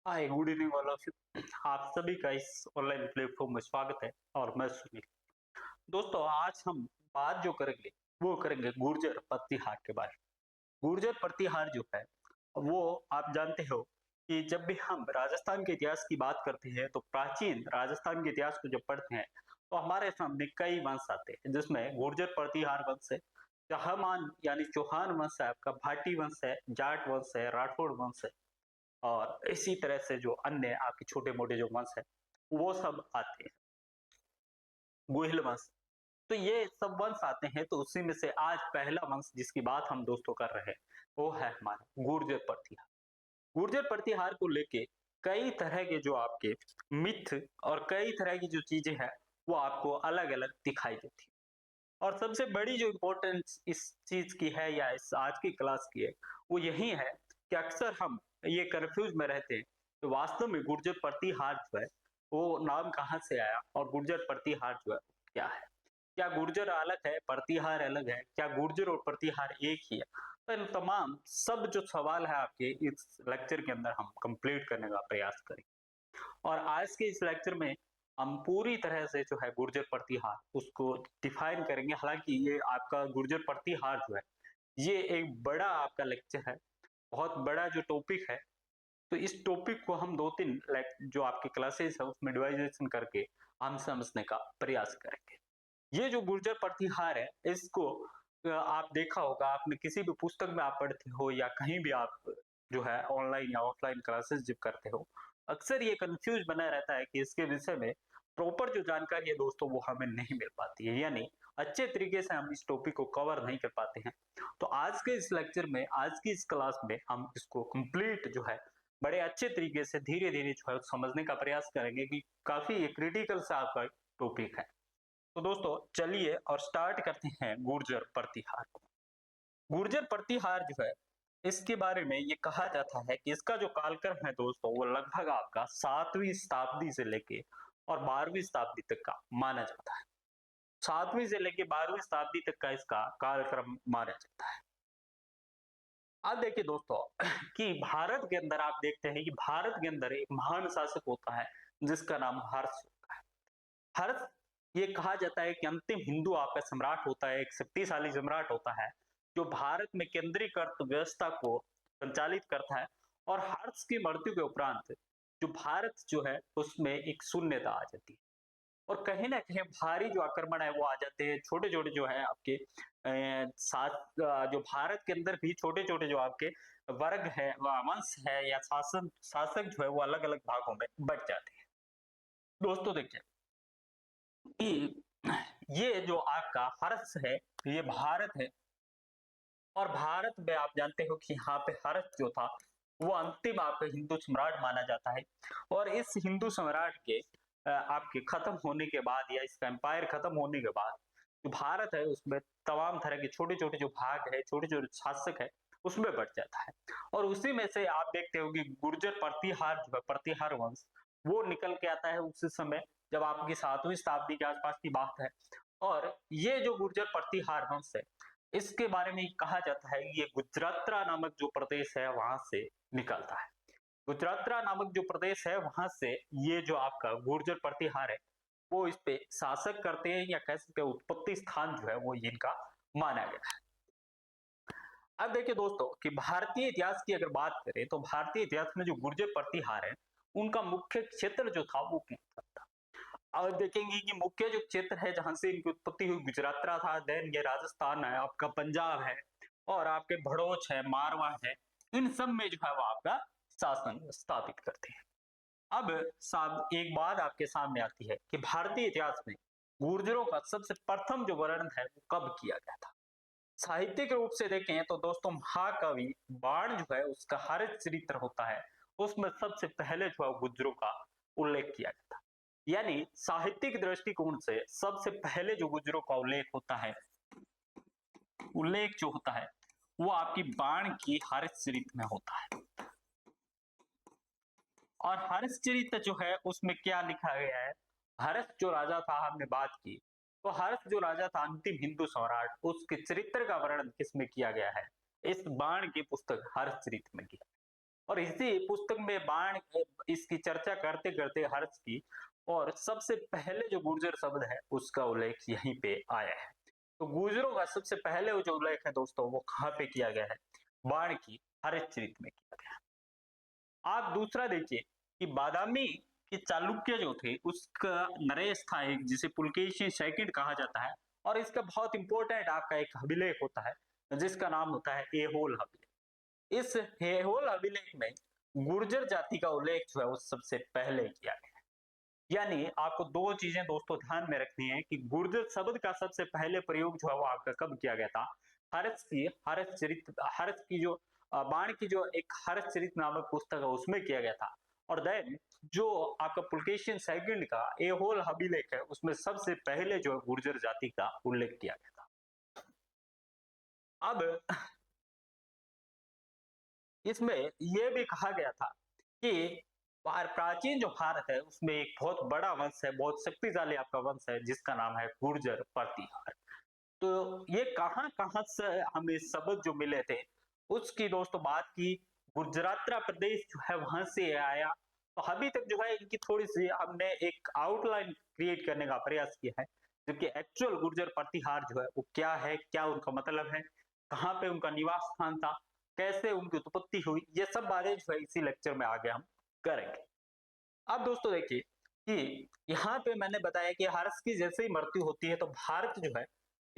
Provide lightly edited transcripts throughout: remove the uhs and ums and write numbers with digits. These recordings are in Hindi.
Hi good evening all of you. आप सभी का इस ऑनलाइन प्लेटफॉर्म में स्वागत है और मैं सुनील। दोस्तों आज हम बात जो करेंगे वो करेंगे गुर्जर प्रतिहार के बारे में। गुर्जर प्रतिहार जो है वो आप जानते हो कि जब भी हम राजस्थान के इतिहास की बात करते हैं तो प्राचीन राजस्थान के इतिहास को जब पढ़ते हैं तो हमारे सामने कई वंश आते हैं जिसमें गुर्जर प्रतिहार वंश है, चहमान यानी चौहान वंश है, आपका भाटी वंश है, जाट वंश है, राठौड़ वंश है और इसी तरह से जो अन्य आपके छोटे मोटे जो वंश है वो सब आते हैं, गुहिल वंश। तो ये सब वंश आते हैं तो उसी में से आज पहला वंश जिसकी बात हम दोस्तों कर रहे हैं वो है हमारा गुर्जर प्रतिहार। गुर्जर प्रतिहार को लेके कई तरह के जो आपके मिथ और कई तरह की जो चीजें हैं वो आपको अलग अलग दिखाई देती है। और सबसे बड़ी जो इम्पोर्टेंस इस चीज की है या इस आज की क्लास की है वो यही है कि अक्सर हम ये कंफ्यूज में रहते हैं तो वास्तव में गुर्जर प्रतिहार जो है वो नाम कहाँ से आया और गुर्जर प्रतिहार जो है क्या है। क्या गुर्जर अलग है, प्रतिहार अलग है, क्या गुर्जर और प्रतिहार एक ही है? तो इन तमाम सब जो सवाल है आपके इस लेक्चर के अंदर हम कंप्लीट करने का प्रयास करेंगे। और आज के इस लेक्चर में हम पूरी तरह से जो है गुर्जर प्रतिहार उसको डिफाइन करेंगे। हालांकि ये आपका गुर्जर प्रतिहार जो है ये एक बड़ा आपका लेक्चर है, बहुत बड़ा जो टॉपिक है। तो इस टॉपिक को हम दो तीन जो आपकी क्लासेस है उसमें डिवाइजेशन करके हम समझने का प्रयास करेंगे। ये जो गुर्जर प्रतिहार है इसको आप देखा होगा, आपने किसी भी पुस्तक में आप पढ़ते हो या कहीं भी आप जो है ऑनलाइन या ऑफलाइन क्लासेस जब करते हो अक्सर ये कंफ्यूज बना रहता है कि इसके विषय में प्रॉपर जो जानकारी है दोस्तों वो हमें नहीं मिल पाती है, यानी अच्छे तरीके से हम इस टॉपिक को कवर नहीं कर पाते हैं। तो आज के इस लेक्चर में, आज की इस क्लास में हम इसको कंप्लीट जो है बड़े अच्छे तरीके से धीरे धीरे जो है समझने का प्रयास करेंगे कि काफी क्रिटिकल सा आपका टॉपिक है। तो दोस्तों चलिए और स्टार्ट करते हैं गुर्जर प्रतिहार को। गुर्जर प्रतिहार जो है इसके बारे में ये कहा जाता है कि इसका जो कालक्रम है दोस्तों वो लगभग आपका 7वीं शताब्दी से लेके और 12वीं शताब्दी तक का माना जाता है। 7वीं से लेके 12वीं शताब्दी तक का इसका कालक्रम माना जाता है। अब देखिए दोस्तों कि भारत के अंदर आप देखते हैं कि भारत के अंदर एक महान शासक होता है जिसका नाम हर्ष होता है। हर्ष ये कहा जाता है कि अंतिम हिंदू आपका सम्राट होता है, एक शक्तिशाली सम्राट होता है जो भारत में केंद्रीकृत व्यवस्था को संचालित करता है। और हर्ष की मृत्यु के उपरांत जो भारत जो है उसमें एक शून्यता आ जाती है और कहीं ना कहीं भारी जो आक्रमण है वो आ जाते हैं। छोटे छोटे जो है आपके साथ जो भारत के अंदर भी छोटे छोटे जो आपके वर्ग है वंश है या शासन शासक जो है वो अलग अलग भागों में बट जाते हैं। दोस्तों देखिए कि ये जो आपका हर्ष है ये भारत है और भारत में आप जानते हो कि यहाँ पे हर्ष जो था वो अंतिम आपका हिंदू सम्राट माना जाता है। और इस हिंदू सम्राट के आपके खत्म होने के बाद या इसका एम्पायर खत्म होने के बाद जो भारत है उसमें तमाम तरह के छोटे छोटे जो भाग है, छोटे छोटे शासक है उसमें बढ़ जाता है। और उसी में से आप देखते हो कि गुर्जर प्रतिहार जो है प्रतिहार वंश वो निकल के आता है उस समय जब आपकी 7वीं शताब्दी के आसपास की बात है। और ये जो गुर्जर प्रतिहार वंश है इसके बारे में कहा जाता है ये गुजरात्रा नामक जो प्रदेश है वहां से निकलता है। गुजरात्रा नामक जो प्रदेश है वहां से ये जो आपका गुर्जर प्रतिहार है वो इस पे शासक करते हैं या कह सकते हैं उत्पत्ति स्थान जो है वो इनका माना गया है। अब देखिए दोस्तों कि भारतीय इतिहास की अगर बात करें तो भारतीय इतिहास में जो गुर्जर प्रतिहार है उनका मुख्य क्षेत्र जो था वो क्या था। और देखेंगे कि मुख्य जो क्षेत्र है जहां से इनकी उत्पत्ति हुई गुजरात था, देन ये राजस्थान है, आपका पंजाब है और आपके भड़ोच है, मारवा है, इन सब में जो है वो आपका शासन स्थापित करते हैं। अब साहब एक बात आपके सामने आती है कि भारतीय इतिहास में गुर्जरों का सबसे प्रथम जो वर्णन है वो कब किया गया था। साहित्यिक रूप से देखें तो दोस्तों महाकवि बाण जो है उसका हरित चरित्र होता है उसमें सबसे पहले जो है गुर्जरों का उल्लेख किया गया था। यानी साहित्यिक दृष्टिकोण से सबसे पहले जो गुर्जरों का उल्लेख होता है, उल्लेख जो होता है वो आपकी बाण की हरित चरित्र में होता है। और हर्ष चरित्र जो है उसमें क्या लिखा गया है, हर्ष जो राजा था हमने बात की तो हर्ष जो राजा था अंतिम हिंदू सम्राट उसके चरित्र का वर्णन किसमें किया गया है, इस बाण की पुस्तक हर्ष चरित्र में किया। और इसी पुस्तक में बाण इसकी चर्चा करते करते हर्ष की, और सबसे पहले जो गुर्जर शब्द है उसका उल्लेख यहीं पे आया है। तो गुर्जरों का सबसे पहले जो उल्लेख है दोस्तों वो कहाँ पे किया गया है? बाण की हरिश्चरित में किया गया है। आप दूसरा देखिए कि बादामी के चालुक्य जो थे उसका नरेश था एक, जिसे पुलकेशी सेकंड कहा जाता है, और इसका बहुत इंपॉर्टेंट आपका एक अभिलेख होता है जिसका नाम होता है एहोल अभिलेख। इस एहोल अभिलेख में गुर्जर जाति का उल्लेख जो है वो सबसे पहले किया गया है। यानी आपको दो चीजें दोस्तों ध्यान में रखनी है कि गुर्जर शब्द का सबसे पहले प्रयोग जो है वो आपका कब किया गया था? हर्ष की जो बाण की जो एक हर्षचरित नामक पुस्तक है उसमें किया गया था। और देन जो आपका पुलकेशियन सेकंड का एहोल अभिलेख है उसमें सबसे पहले जो है गुर्जर जाति का उल्लेख किया गया था। अब इसमें यह भी कहा गया था कि प्राचीन जो भारत है उसमें एक बहुत बड़ा वंश है, बहुत शक्तिशाली आपका वंश है जिसका नाम है गुर्जर प्रतिहार। तो ये कहां कहां से हमें शब्द जो मिले थे उसकी दोस्तों बात की। गुजरातरा प्रदेश जो है वहां से आया। तो अभी तक जो है इनकी थोड़ी सी हमने एक आउटलाइन क्रिएट करने का प्रयास किया है, जबकि एक्चुअल गुर्जर प्रतिहार जो है वो क्या है, क्या उनका मतलब है, कहाँ पे उनका निवास स्थान था, कैसे उनकी उत्पत्ति हुई, ये सब बातें जो है इसी लेक्चर में आगे हम करेंगे। अब दोस्तों देखिए कि यहाँ पे मैंने बताया कि हर्ष की जैसे ही मृत्यु होती है तो भारत जो है,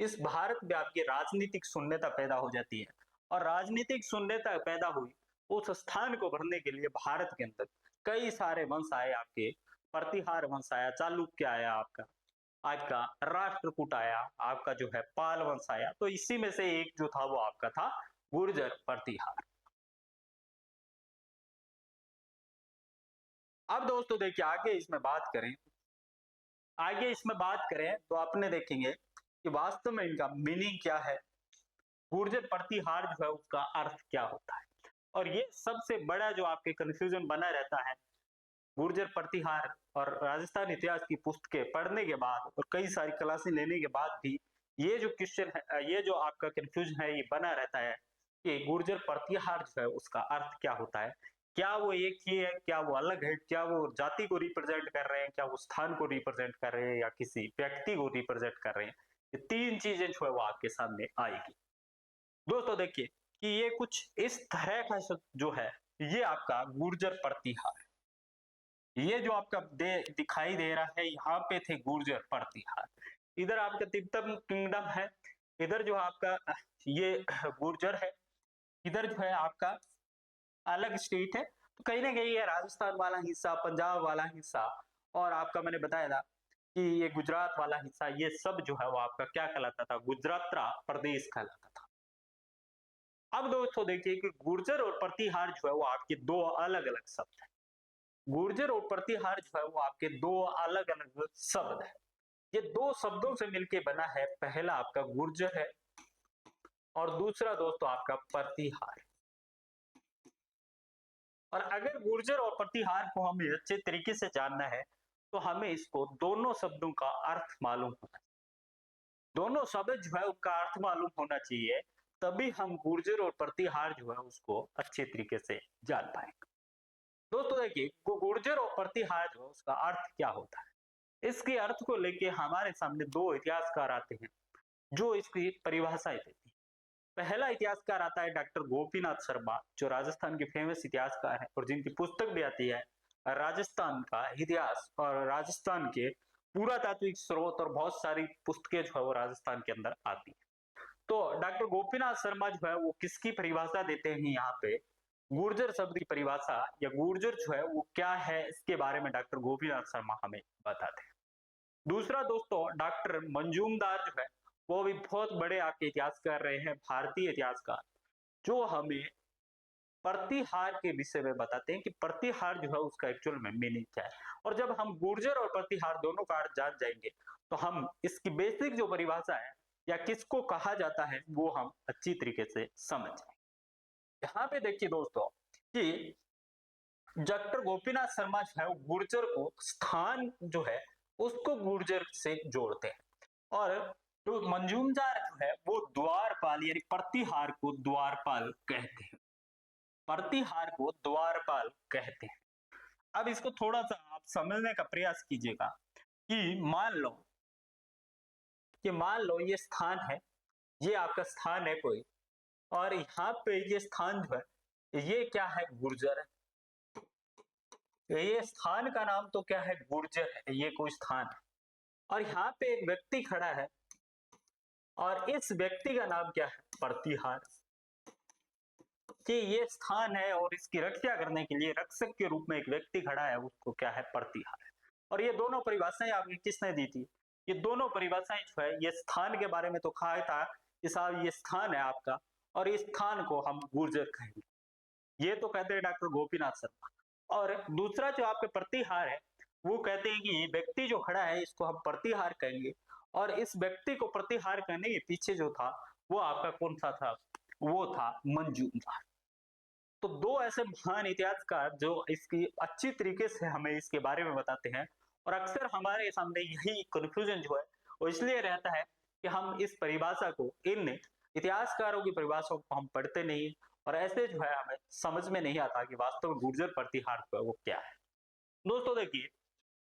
इस भारत में आपकी राजनीतिक शून्यता पैदा हो जाती है, और राजनीतिक शून्यता पैदा हुई उस स्थान को भरने के लिए भारत के अंदर कई सारे वंश आए आपके। प्रतिहार वंश आया, चालुक्य आया, आपका आपका राष्ट्रकूट आया, आपका जो है पाल वंश आया। तो इसी में से एक जो था वो आपका था गुर्जर प्रतिहार। अब दोस्तों देखिए आगे इसमें बात करें तो आपने देखेंगे कि वास्तव में इनका मीनिंग क्या है, गुर्जर प्रतिहार जो है उसका अर्थ क्या होता है। और ये सबसे बड़ा जो आपके कंफ्यूजन बना रहता है गुर्जर प्रतिहार और राजस्थान इतिहास की पुस्तकें पढ़ने के बाद और कई सारी क्लासें लेने के बाद भी ये जो क्वेश्चन है, ये जो आपका कंफ्यूजन है ये बना रहता है कि गुर्जर प्रतिहार जो है उसका अर्थ क्या होता है। क्या वो एक ही है, क्या वो अलग है, क्या वो जाति को रिप्रेजेंट कर रहे हैं, क्या वो स्थान को रिप्रेजेंट कर रहे हैं, या किसी व्यक्ति को रिप्रेजेंट कर रहे हैं। ये तीन चीजें जो है वो आपके सामने आएगी। दोस्तों देखिए कि ये कुछ इस तरह का जो है ये आपका गुर्जर प्रतिहार, ये जो आपका दिखाई दे रहा है यहाँ पे थे गुर्जर प्रतिहार। इधर आपका तिब्बत किंगडम है, इधर जो आपका ये गुर्जर है, इधर जो है आपका अलग स्टेट है। तो कहीं ना कहीं ये राजस्थान वाला हिस्सा, पंजाब वाला हिस्सा, और आपका मैंने बताया था कि ये गुजरात वाला हिस्सा, ये सब जो है वो आपका क्या कहलाता था? गुजरातरा प्रदेश कहलाता था। अब दोस्तों देखिए कि गुर्जर और प्रतिहार जो है वो आपके दो अलग अलग शब्द है। गुर्जर और प्रतिहार जो है वो आपके दो अलग अलग शब्द है। ये दो शब्दों से मिलके बना है, पहला आपका गुर्जर है और दूसरा दोस्तों आपका प्रतिहार। और अगर गुर्जर और प्रतिहार को हमें अच्छे तरीके से जानना है तो हमें इसको दोनों शब्दों का अर्थ मालूम होना चाहिए। दोनों शब्द जो है उसका अर्थ मालूम होना चाहिए, तभी हम गुर्जर और प्रतिहार जो है उसको अच्छे तरीके से जान पाएंगे। दोस्तों देखिए गुर्जर और प्रतिहार जो है उसका अर्थ क्या होता है, इसके अर्थ को लेके हमारे सामने दो इतिहासकार आते हैं जो इसकी परिभाषाएं देते हैं। पहला इतिहासकार आता है डॉक्टर गोपीनाथ शर्मा, जो राजस्थान के फेमस इतिहासकार हैं और जिनकी पुस्तक भी आती है राजस्थान का इतिहास, और राजस्थान के पुरातात्विक स्रोत, और बहुत सारी पुस्तकें जो है वो राजस्थान के अंदर आती है। तो डॉक्टर गोपीनाथ शर्मा जो है वो किसकी परिभाषा देते हैं यहाँ पे? गुर्जर शब्द की परिभाषा, या गुर्जर जो है वो क्या है इसके बारे में डॉक्टर गोपीनाथ शर्मा हमें बताते हैं। दूसरा दोस्तों डॉक्टर मंजूमदार जो है वो भी बहुत बड़े आपके इतिहासकार रहे हैं, भारतीय इतिहासकार, जो हमें प्रतिहार के विषय में बताते हैं कि प्रतिहार जो है उसका एक्चुअल में मीनिंग क्या है। और जब हम गुर्जर और प्रतिहार दोनों का अर्थ जान जाएंगे तो हम इसकी बेसिक जो परिभाषा है या किसको कहा जाता है वो हम अच्छी तरीके से समझ जाएंगे। यहाँ पे देखिए दोस्तों कि डॉक्टर गोपीनाथ शर्मा जो है गुर्जर को स्थान जो है उसको गुर्जर से जोड़ते हैं, और तो मंजूमदार जो है वो द्वारपाल यानी प्रतिहार को द्वारपाल कहते हैं। प्रतिहार को द्वारपाल कहते हैं। अब इसको थोड़ा सा आप समझने का प्रयास कीजिएगा कि मान लो ये स्थान है, ये आपका स्थान है कोई, और यहाँ पे ये स्थान जो है ये क्या है, गुर्जर है। ये स्थान का नाम तो क्या है, गुर्जर है, ये कोई स्थान है। और यहाँ पे एक व्यक्ति खड़ा है और इस व्यक्ति का नाम क्या है, प्रतिहार। कि ये स्थान है और इसकी रक्षा करने के लिए रक्षक के रूप में एक व्यक्ति खड़ा है, उसको क्या है, प्रतिहार। और ये दोनों परिभाषाएं आपकी किसने दी थी, ये दोनों परिभाषाएं जो है ये स्थान के बारे में तो कहा था कि साहब ये स्थान है आपका और इस स्थान को हम गुर्जर कहेंगे, ये तो कहते हैं डॉक्टर गोपीनाथ शर्मा। और दूसरा जो आपके प्रतिहार है वो कहते हैं कि व्यक्ति जो खड़ा है इसको हम प्रतिहार कहेंगे, और इस व्यक्ति को प्रतिहार करने के पीछे जो था वो आपका कौन सा था, वो था मंजूमदार। तो दो ऐसे महान इतिहासकार जो इसकी अच्छी तरीके से हमें इसके बारे में बताते हैं, और अक्सर हमारे सामने यही कंफ्यूजन जो है वो इसलिए रहता है कि हम इस परिभाषा को, इन इतिहासकारों की परिभाषा को हम पढ़ते नहीं, और ऐसे जो है हमें समझ में नहीं आता कि वास्तव में गुर्जर प्रतिहार जो है वो क्या है। दोस्तों देखिए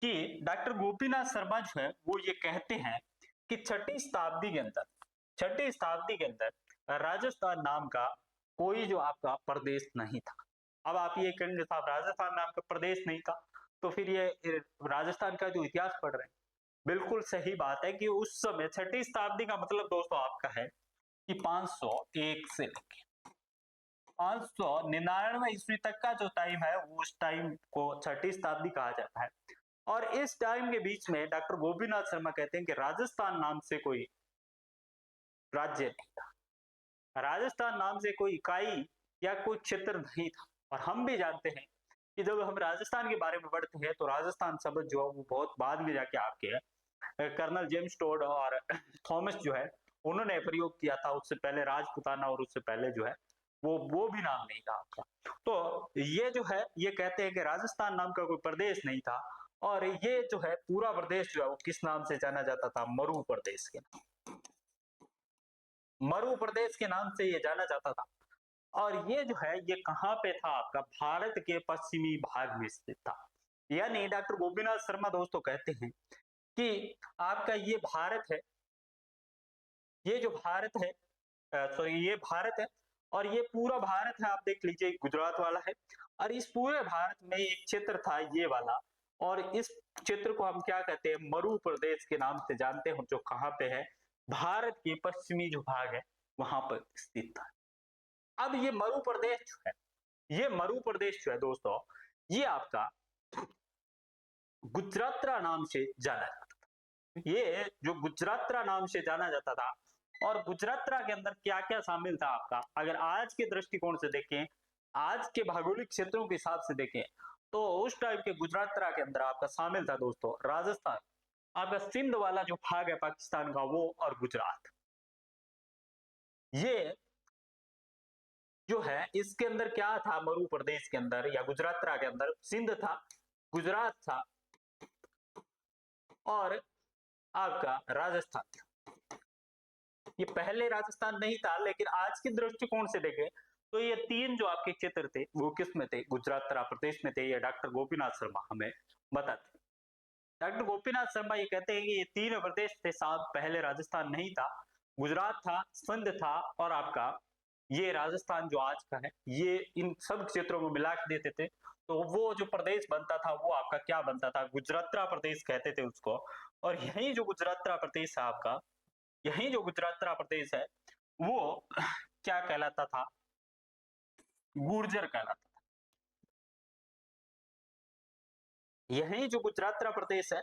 कि डॉक्टर गोपीनाथ शर्मा जो है वो ये कहते हैं कि छठी शताब्दी के अंदर राजस्थान नाम का कोई जो आपका प्रदेश नहीं था। अब आप ये कहेंगे साहब राजस्थान नाम का प्रदेश नहीं था, तो फिर ये राजस्थान का जो इतिहास पढ़ रहे हैं, बिल्कुल सही बात है कि उस समय छठी शताब्दी का मतलब दोस्तों आपका है कि 501 से लेके 599 ईस्वी तक का जो टाइम है उस टाइम को छठी शताब्दी कहा जाता है। और इस टाइम के बीच में डॉक्टर गोपीनाथ शर्मा कहते हैं कि राजस्थान नाम से कोई राज्य नहीं था, राजस्थान नाम से कोई इकाई या कोई क्षेत्र नहीं था। और हम भी जानते हैं कि जब हम राजस्थान के बारे में पढ़ते हैं तो राजस्थान शब्द जो है वो बहुत बाद में जाके आपके है कर्नल जेम्स टोड और थॉमस जो है उन्होंने प्रयोग किया था, उससे पहले राजपुताना और उससे पहले जो है वो भी नाम नहीं था आपका। तो ये जो है ये कहते हैं कि राजस्थान नाम का कोई प्रदेश नहीं था, और ये जो है पूरा प्रदेश जो है वो किस नाम से जाना जाता था, मरु प्रदेश के नाम, मरु प्रदेश के नाम से ये जाना जाता था। और ये जो है ये कहाँ पे था आपका, भारत के पश्चिमी भाग में स्थित था। यानी डॉक्टर गोपीनाथ शर्मा दोस्तों कहते हैं कि आपका ये भारत है, ये जो भारत है सॉरी ये भारत है, और ये पूरा भारत है, आप देख लीजिए गुजरात वाला है, और इस पूरे भारत में एक क्षेत्र था ये वाला, और इस क्षेत्र को हम क्या कहते हैं, मरु प्रदेश के नाम से जानते हैं, जो कहाँ पे है, भारत के पश्चिमी जो भाग है वहां पर स्थित था। अब ये मरु प्रदेश जो है, ये मरु प्रदेश जो है दोस्तों ये आपका गुजरात्रा नाम से जाना जाता था। ये जो गुजरात्रा नाम से जाना जाता था, और गुजरात्रा के अंदर क्या क्या शामिल था आपका, अगर आज के दृष्टिकोण से देखें, आज के भौगोलिक क्षेत्रों के हिसाब से देखें, तो उस टाइप के गुजरात्रा के अंदर आपका शामिल था दोस्तों राजस्थान, आपका सिंध वाला जो भाग है पाकिस्तान का वो, और गुजरात। ये जो है इसके अंदर क्या था, मरु प्रदेश के अंदर या गुजरात्रा के अंदर सिंध था, गुजरात था, और आपका राजस्थान था। ये पहले राजस्थान नहीं था, लेकिन आज के दृष्टिकोण से देखें तो ये तीन जो आपके क्षेत्र थे वो किस में थे, गुजरात प्रदेश में थे। ये डॉक्टर गोपीनाथ शर्मा हमें बताते। डॉक्टर गोपीनाथ शर्मा ये कहते हैं कि ये तीन प्रदेश थे साहब, पहले राजस्थान नहीं था, गुजरात था, सिंध था, और आपका ये राजस्थान जो आज का है, ये इन सब क्षेत्रों को मिला के देते थे, तो वो जो प्रदेश बनता था वो आपका क्या बनता था, गुजरात्रा प्रदेश कहते थे उसको। और यही जो गुजरात्रा प्रदेश है आपका, यही जो गुजरात्रा प्रदेश है वो क्या कहलाता था, गुर्जर कहलाता था। यही जो गुजरात्रा प्रदेश है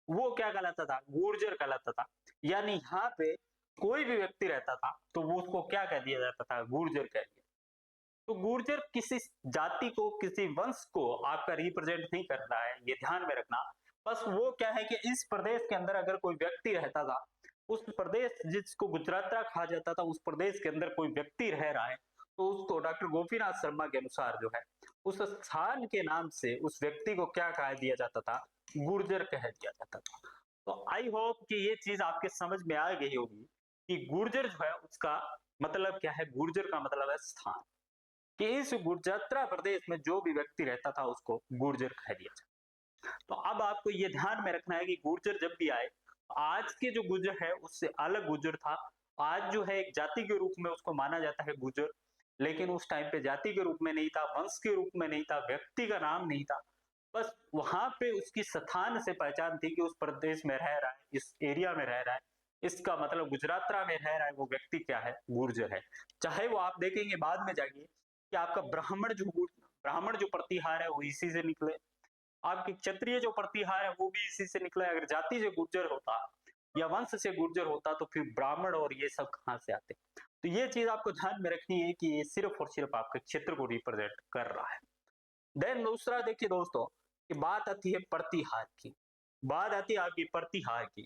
वो क्या कहलाता था, गुर्जर कहलाता था। यानी यहाँ पे कोई भी व्यक्ति रहता था तो वो उसको क्या कह दिया जाता था, गुर्जर कह दिया। तो गुर्जर किसी जाति को, किसी वंश को आपका रिप्रेजेंट नहीं कर रहा है, ये ध्यान में रखना। बस वो क्या है कि इस प्रदेश के अंदर अगर कोई व्यक्ति रहता था, उस प्रदेश जिसको गुजरात्रा कहा जाता था, उस प्रदेश के अंदर कोई व्यक्ति रह रहा है, तो उसको डॉक्टर गोपीनाथ शर्मा के अनुसार जो है उस स्थान के नाम से उस व्यक्ति को क्या कह दिया जाता था, गुर्जर कह दिया जाता था। तो आई होप कि ये चीज आपके समझ में आ गई होगी कि गुर्जर जो है उसका मतलब क्या है, गुर्जर का मतलब है स्थान। कि इस गुर्जराता प्रदेश में जो भी व्यक्ति रहता था उसको गुर्जर कह दिया जाए। तो अब आपको ये ध्यान में रखना है कि गुर्जर जब भी आए, आज के जो गुर्जर है उससे अलग गुर्जर था। आज जो है एक जाति के रूप में उसको माना जाता है गुर्जर, लेकिन उस टाइम पे जाति के रूप में नहीं था, वंश के रूप में नहीं था, व्यक्ति का नाम नहीं था। बस वहां पे उसकी स्थान से पहचान थी कि उस प्रदेश में रह रहा है, इस एरिया में रह रहा है, इसका मतलब गुजरातरा में रह रहा है, वो व्यक्ति क्या है, गुर्जर है। चाहे वो आप देखेंगे बाद में जाइए कि आपका ब्राह्मण जो प्रतिहार है वो इसी से निकले, आपके क्षत्रिय जो प्रतिहार है वो भी इसी से निकला है। अगर जाति से गुर्जर होता या वंश से गुर्जर होता तो फिर ब्राह्मण और ये सब कहां से आते। तो ये चीज आपको ध्यान में रखनी है कि ये सिर्फ और सिर्फ आपके क्षेत्र को रिप्रेजेंट कर रहा है। देन दूसरा देखिए दोस्तों कि बात आती है प्रतिहार की, बात आती है आपकी प्रतिहार की।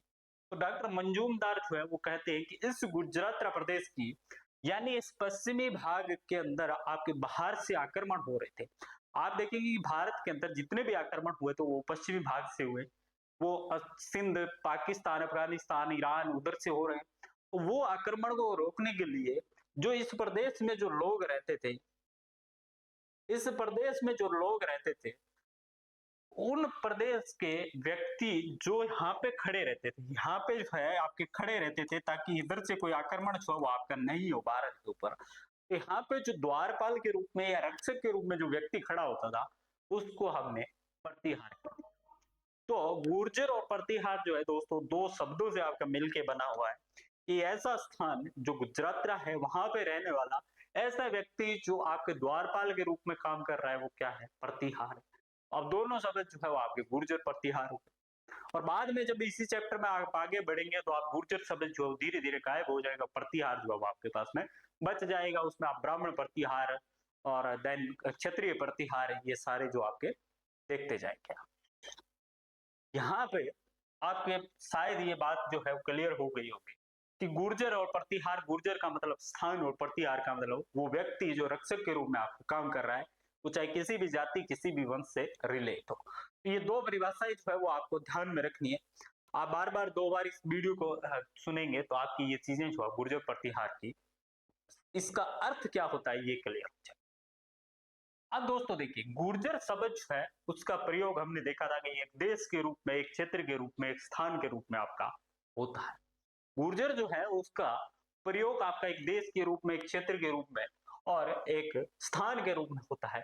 तो डॉक्टर मंजूमदार जो है वो कहते हैं कि इस गुजरात प्रदेश की यानी इस पश्चिमी भाग के अंदर आपके बाहर से आक्रमण हो रहे थे। आप देखेंगे कि भारत के अंदर जितने भी आक्रमण हुए तो वो पश्चिमी भाग से हुए, वो सिंध, पाकिस्तान, अफगानिस्तान, ईरान उधर से हो रहे हैं। तो वो आक्रमण को रोकने के लिए जो इस प्रदेश में जो लोग रहते थे, इस प्रदेश में जो लोग रहते थे, उन प्रदेश के व्यक्ति जो यहाँ पे खड़े रहते थे, यहाँ पे जो है आपके खड़े रहते थे ताकि इधर से कोई आक्रमण जो वो आपका नहीं हो भारत के ऊपर। यहाँ पे जो द्वारपाल के रूप में या रक्षक के रूप में जो व्यक्ति खड़ा होता था उसको हमने प्रतिहार किया। तो गुर्जर और प्रतिहार जो है दोस्तों दो शब्दों से आपका मिलके बना हुआ है कि ऐसा स्थान जो गुजरातरा है वहां पे रहने वाला ऐसा व्यक्ति जो आपके द्वारपाल के रूप में काम कर रहा है वो क्या है, प्रतिहार। अब दोनों शब्द जो है वो आपके गुर्जर प्रतिहार हो गए। और बाद में जब इसी चैप्टर में आप आगे बढ़ेंगे तो आप गुर्जर शब्द जो धीरे धीरे गायब हो जाएगा, प्रतिहार जो है आपके पास में बच जाएगा। उसमें आप ब्राह्मण प्रतिहार और देन क्षत्रिय प्रतिहार ये सारे जो आपके देखते जाएंगे। यहाँ पे आपके शायद ये बात जो है क्लियर हो गई होगी कि गुर्जर और प्रतिहार, गुर्जर का मतलब स्थान और प्रतिहार का मतलब वो व्यक्ति जो रक्षक के रूप में आपको काम कर रहा है, वो चाहे किसी भी जाति किसी भी वंश से रिलेट हो। तो ये दो परिभाषाएं जो है वो आपको ध्यान में रखनी है। आप बार बार दो बार इस वीडियो को सुनेंगे तो आपकी ये चीजें जो है गुर्जर प्रतिहार की इसका अर्थ क्या होता है ये क्लियर हो जाए। अब दोस्तों देखिए गुर्जर शब्द जो है उसका प्रयोग हमने देखा था कि एक देश के रूप में, एक क्षेत्र के रूप में, एक स्थान के रूप में आपका होता है। गुर्जर जो है उसका प्रयोग आपका एक देश के रूप में, एक क्षेत्र के रूप में और एक स्थान के रूप में होता है।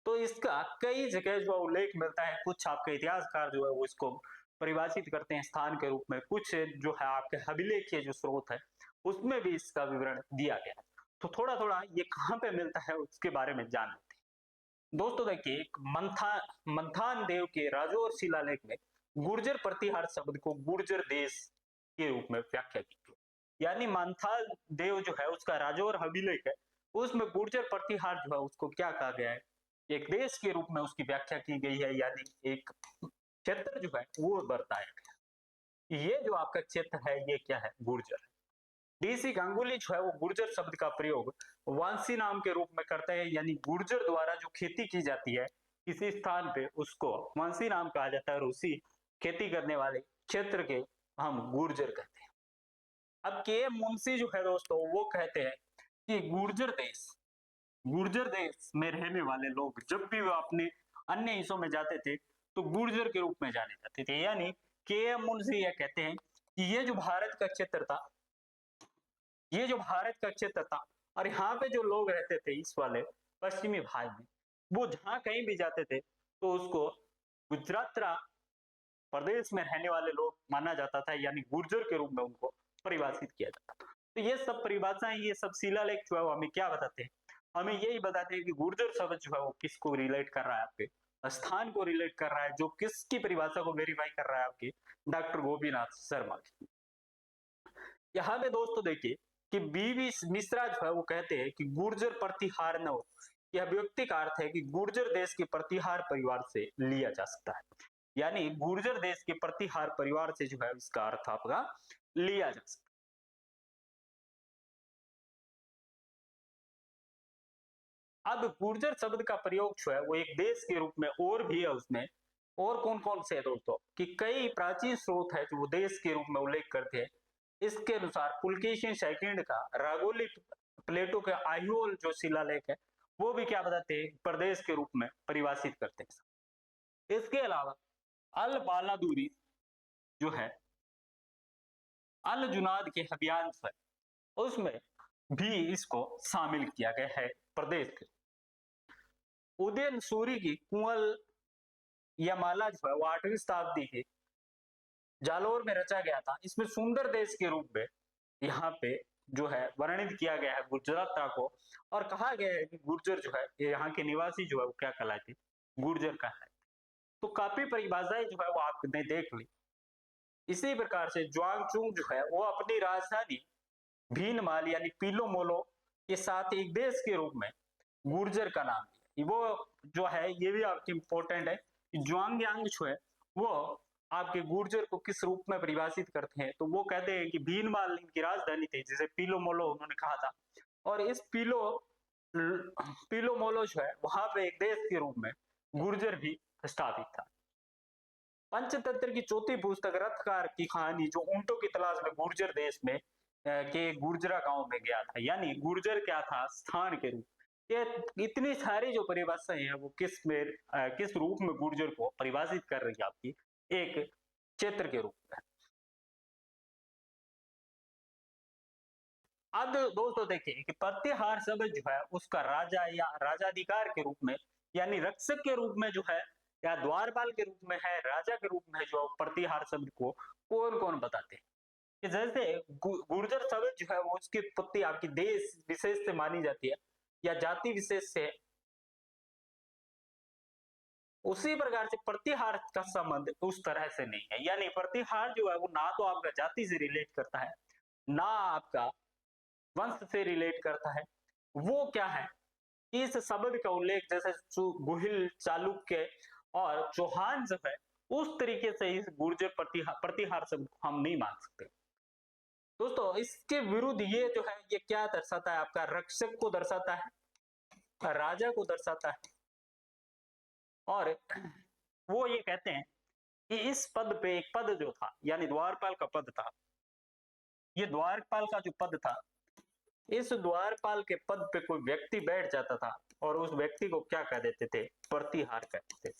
तो इसका कई जगह जो उल्लेख मिलता है, कुछ आपके इतिहासकार जो है वो इसको परिभाषित करते हैं स्थान के रूप में, कुछ जो है आपके अभिलेखीय जो स्रोत है उसमें भी इसका विवरण दिया गया है। तो थोड़ा थोड़ा ये कहाँ पे मिलता है उसके बारे में जान लेते हैं। दोस्तों देखिए मंथान देव के राजौर शिलालेख में गुर्जर प्रतिहार शब्द को गुर्जर देश के रूप में व्याख्या की गई। यानी मंथान देव जो है उसका राजौर अभिलेख है, उसमें गुर्जर प्रतिहार जो है उसको क्या कहा गया है, एक देश के रूप में उसकी व्याख्या की गई है। यानी एक क्षेत्र जो है वो बताया गया, ये जो आपका क्षेत्र है ये क्या है, गुर्जर है। डीसी गांगुली जो है वो गुर्जर शब्द का प्रयोग वांसी नाम के रूप में करते हैं। यानी गुर्जर द्वारा जो खेती की जाती है किसी स्थान पे उसको वांसी नाम कहा जाता है और उसी खेती करने वाले क्षेत्र के हम गुर्जर कहते हैं। अब के मुंशी जो है दोस्तों वो कहते हैं कि गुर्जर देश में रहने वाले लोग जब भी वो अपने अन्य हिस्सों में जाते थे तो गुर्जर के रूप में जाने जाते थे। यानी के मुंशी यह कहते हैं कि ये जो भारत का क्षेत्र था, ये जो भारत का क्षेत्र था और यहाँ पे जो लोग रहते थे इस वाले पश्चिमी भाग में, वो जहां कहीं भी जाते थे तो उसको गुजरात प्रदेश में रहने वाले लोग माना जाता था, यानी गुर्जर के रूप में उनको परिभाषित किया जाता था। तो ये सब परिभाषाएं, ये सब शिलालेख जो है वो हमें क्या बताते हैं, हमें यही बताते हैं कि गुर्जर शब्द जो है वो किसको रिलेट कर रहा है, आपके स्थान को रिलेट कर रहा है, जो किसकी परिभाषा को वेरीफाई कर रहा है, आपके डॉक्टर गोपीनाथ शर्मा की। यहाँ पे दोस्तों देखिए कि बीवी मिश्रा जो है वो कहते हैं कि गुर्जर प्रतिहार न हो, यह व्यक्ति का अर्थ है कि गुर्जर देश के प्रतिहार परिवार से लिया जा सकता है। यानी गुर्जर देश के प्रतिहार परिवार से जो है इसका अर्थ आपका लिया जा सकता है। अब गुर्जर शब्द का प्रयोग जो है वो एक देश के रूप में और भी है उसमें, और कौन कौन से है दोस्तों कि कई प्राचीन स्रोत है जो वो देश के रूप में उल्लेख करते हैं। इसके अनुसार पुलकेशिन सेकंड का रागोली प्लेटो के आयुल जो शिलालेख है वो भी क्या बताते हैं, प्रदेश के रूप में परिभाषित करते हैं। इसके अलावा अल बालादूरी जो है अल जुनाद के अभियान पर, उसमें भी इसको शामिल किया गया है प्रदेश के। उदयन सूरी की कुंवल या माला जो है वो 8वीं शताब्दी के जालोर में रचा गया था। इसमें सुंदर देश के रूप में यहाँ पे जो है वर्णित किया गया है गुजरात को, और कहा गया है कि गुर्जर जो है यहाँ के निवासी जो है वो क्या कहलाते, गुर्जर का है। तो काफी परिभाषाएं जो है वो आपने देख ली। इसी प्रकार से ज्वांगचुंग जो है वो अपनी राजधानी भीनमाल यानी पीलो मोलो के साथ एक देश के रूप में गुर्जर का नाम दिया। वो जो है ये भी आपके इंपॉर्टेंट है, ज्वांगयांग जो है वो आपके गुर्जर को किस रूप में परिभाषित करते हैं, तो वो कहते हैं कि भीनमाल इनकी राजधानी थी, जिसे पीलो मोलो उन्होंने कहा था। और इस पीलो मोलो जो है वहां पे एक देश के रूप में गुर्जर भी स्थापित था। पंचतंत्र की चौथी पुस्तक रथकार की कहानी, जो ऊंटों की तलाश में गुर्जर देश में के गुर्जरा गांव में गया था, यानी गुर्जर क्या था, स्थान के रूप। ये इतनी सारी जो परिभाषाएं हैं वो किस रूप में गुर्जर को परिभाषित कर रही है, आपकी एक क्षेत्र के रूप में। अब दोस्तों देखिए कि प्रतिहार शब्द जो है उसका राजा या राजाधिकार के रूप में, यानी रक्षक के रूप में जो है, या द्वारपाल के रूप में है, राजा के रूप में है, जो प्रतिहार शब्द को कौन कौन बताते हैं। कि जैसे गुर्जर शब्द जो है वो उसकी उत्पत्ति आपकी देश विशेष से मानी जाती है या जाति विशेष से, उसी प्रकार से प्रतिहार का संबंध उस तरह से नहीं है। यानी प्रतिहार जो है वो ना तो आपका जाति से रिलेट करता है, ना आपका वंश से रिलेट करता है। वो क्या है, इस शब्द का उल्लेख जैसे गुहिल, चालुक्य और चौहान जो है उस तरीके से इस गुर्जर प्रतिहार शब्द को हम नहीं मान सकते। दोस्तों इसके विरुद्ध ये जो है ये क्या दर्शाता है, आपका रक्षक को दर्शाता है, राजा को दर्शाता है। और वो ये कहते हैं कि इस पद पे एक पद जो था, यानी द्वारपाल का पद था, ये द्वारपाल का जो पद था, इस द्वारपाल के पद पे कोई व्यक्ति बैठ जाता था और उस व्यक्ति को क्या कह देते थे, प्रतिहार कहते थे।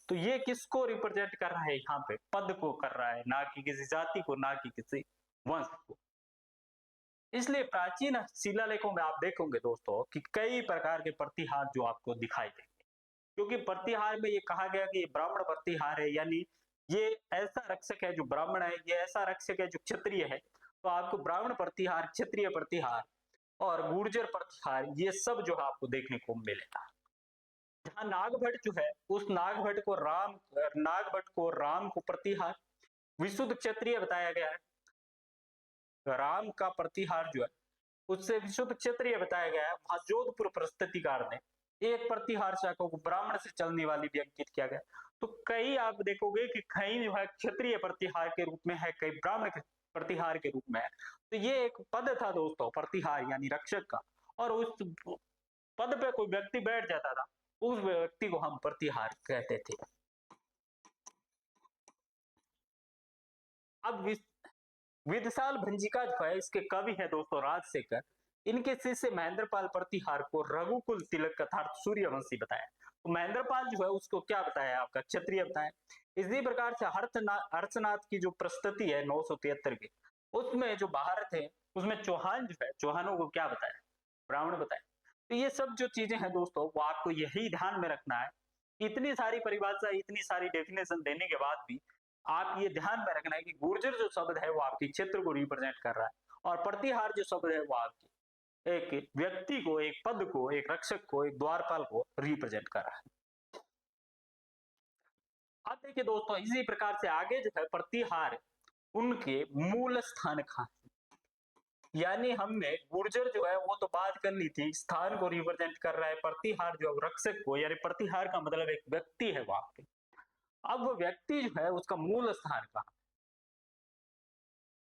तो ये किसको रिप्रेजेंट कर रहा है, यहाँ पे पद को कर रहा है, ना कि किसी जाति को, ना कि किसी वंश को। इसलिए प्राचीन शिलालेखों में आप देखोगे दोस्तों कि कई प्रकार के प्रतिहार जो आपको दिखाई देंगे, क्योंकि प्रतिहार में ये कहा गया कि ये ब्राह्मण प्रतिहार है, यानी ये ऐसा रक्षक है जो ब्राह्मण है, ये ऐसा रक्षक है जो क्षत्रिय है। तो आपको ब्राह्मण प्रतिहार, क्षत्रिय प्रतिहार और गुर्जर प्रतिहार ये सब जो है आपको देखने को मिलेगा। जहां नागभट्ट जो है उस नागभट्ट को राम को प्रतिहार विशुद्ध क्षत्रिय बताया गया है। राम का प्रतिहार जो है उससे विशुद्ध क्षत्रिय बताया गया है। वहां जोधपुर प्रस्तुतिकार ने एक प्रतिहार शाखा को ब्राह्मण से चलने वाली भी अंकित किया गया। तो कई आप देखोगे कि कई जो है क्षत्रिय प्रतिहार के रूप में है, कई ब्राह्मण प्रतिहार के रूप में है। तो ये एक पद था दोस्तों प्रतिहार यानी रक्षक का, और उस पद पे कोई व्यक्ति बैठ जाता था, उस व्यक्ति को हम प्रतिहार कहते थे। अब विदशाल भंजिका जो है इसके कवि है दोस्तों राजशेखर। इनके शिष्य महेंद्रपाल प्रतिहार को रघुकुल तिलक अर्थात सूर्यवंशी बताया। तो महेंद्रपाल जो है उसको क्या बताया, आपका क्षत्रिय बताया। इसी प्रकार से हर्षनाथ की जो प्रस्तुति है 973 की, उसमें जो भारत है उसमें चौहान जो है, चौहानों को क्या बताया, ब्राह्मण बताया। तो ये सब जो चीजें हैं दोस्तों वो आपको यही ध्यान में रखना है। इतनी सारी परिभाषा, इतनी सारी डेफिनेशन देने के बाद भी आप ये ध्यान में रखना है कि गुर्जर जो शब्द है वो आपके क्षेत्र को रिप्रेजेंट कर रहा है, और प्रतिहार जो शब्द है वो आपकी एक व्यक्ति को, एक पद को, एक रक्षक को, एक द्वारपाल को रिप्रेजेंट कर रहा है। अब देखिए दोस्तों इसी प्रकार से आगे जो है प्रतिहार उनके मूल स्थान कहाँ, यानी हमने गुर्जर जो है वो तो बात कर ली थी, स्थान को रिप्रेजेंट कर रहा है। प्रतिहार जो है रक्षक को, यानी प्रतिहार का मतलब एक व्यक्ति है वहां पे। अब वो व्यक्ति जो है उसका मूल स्थान कहाँ,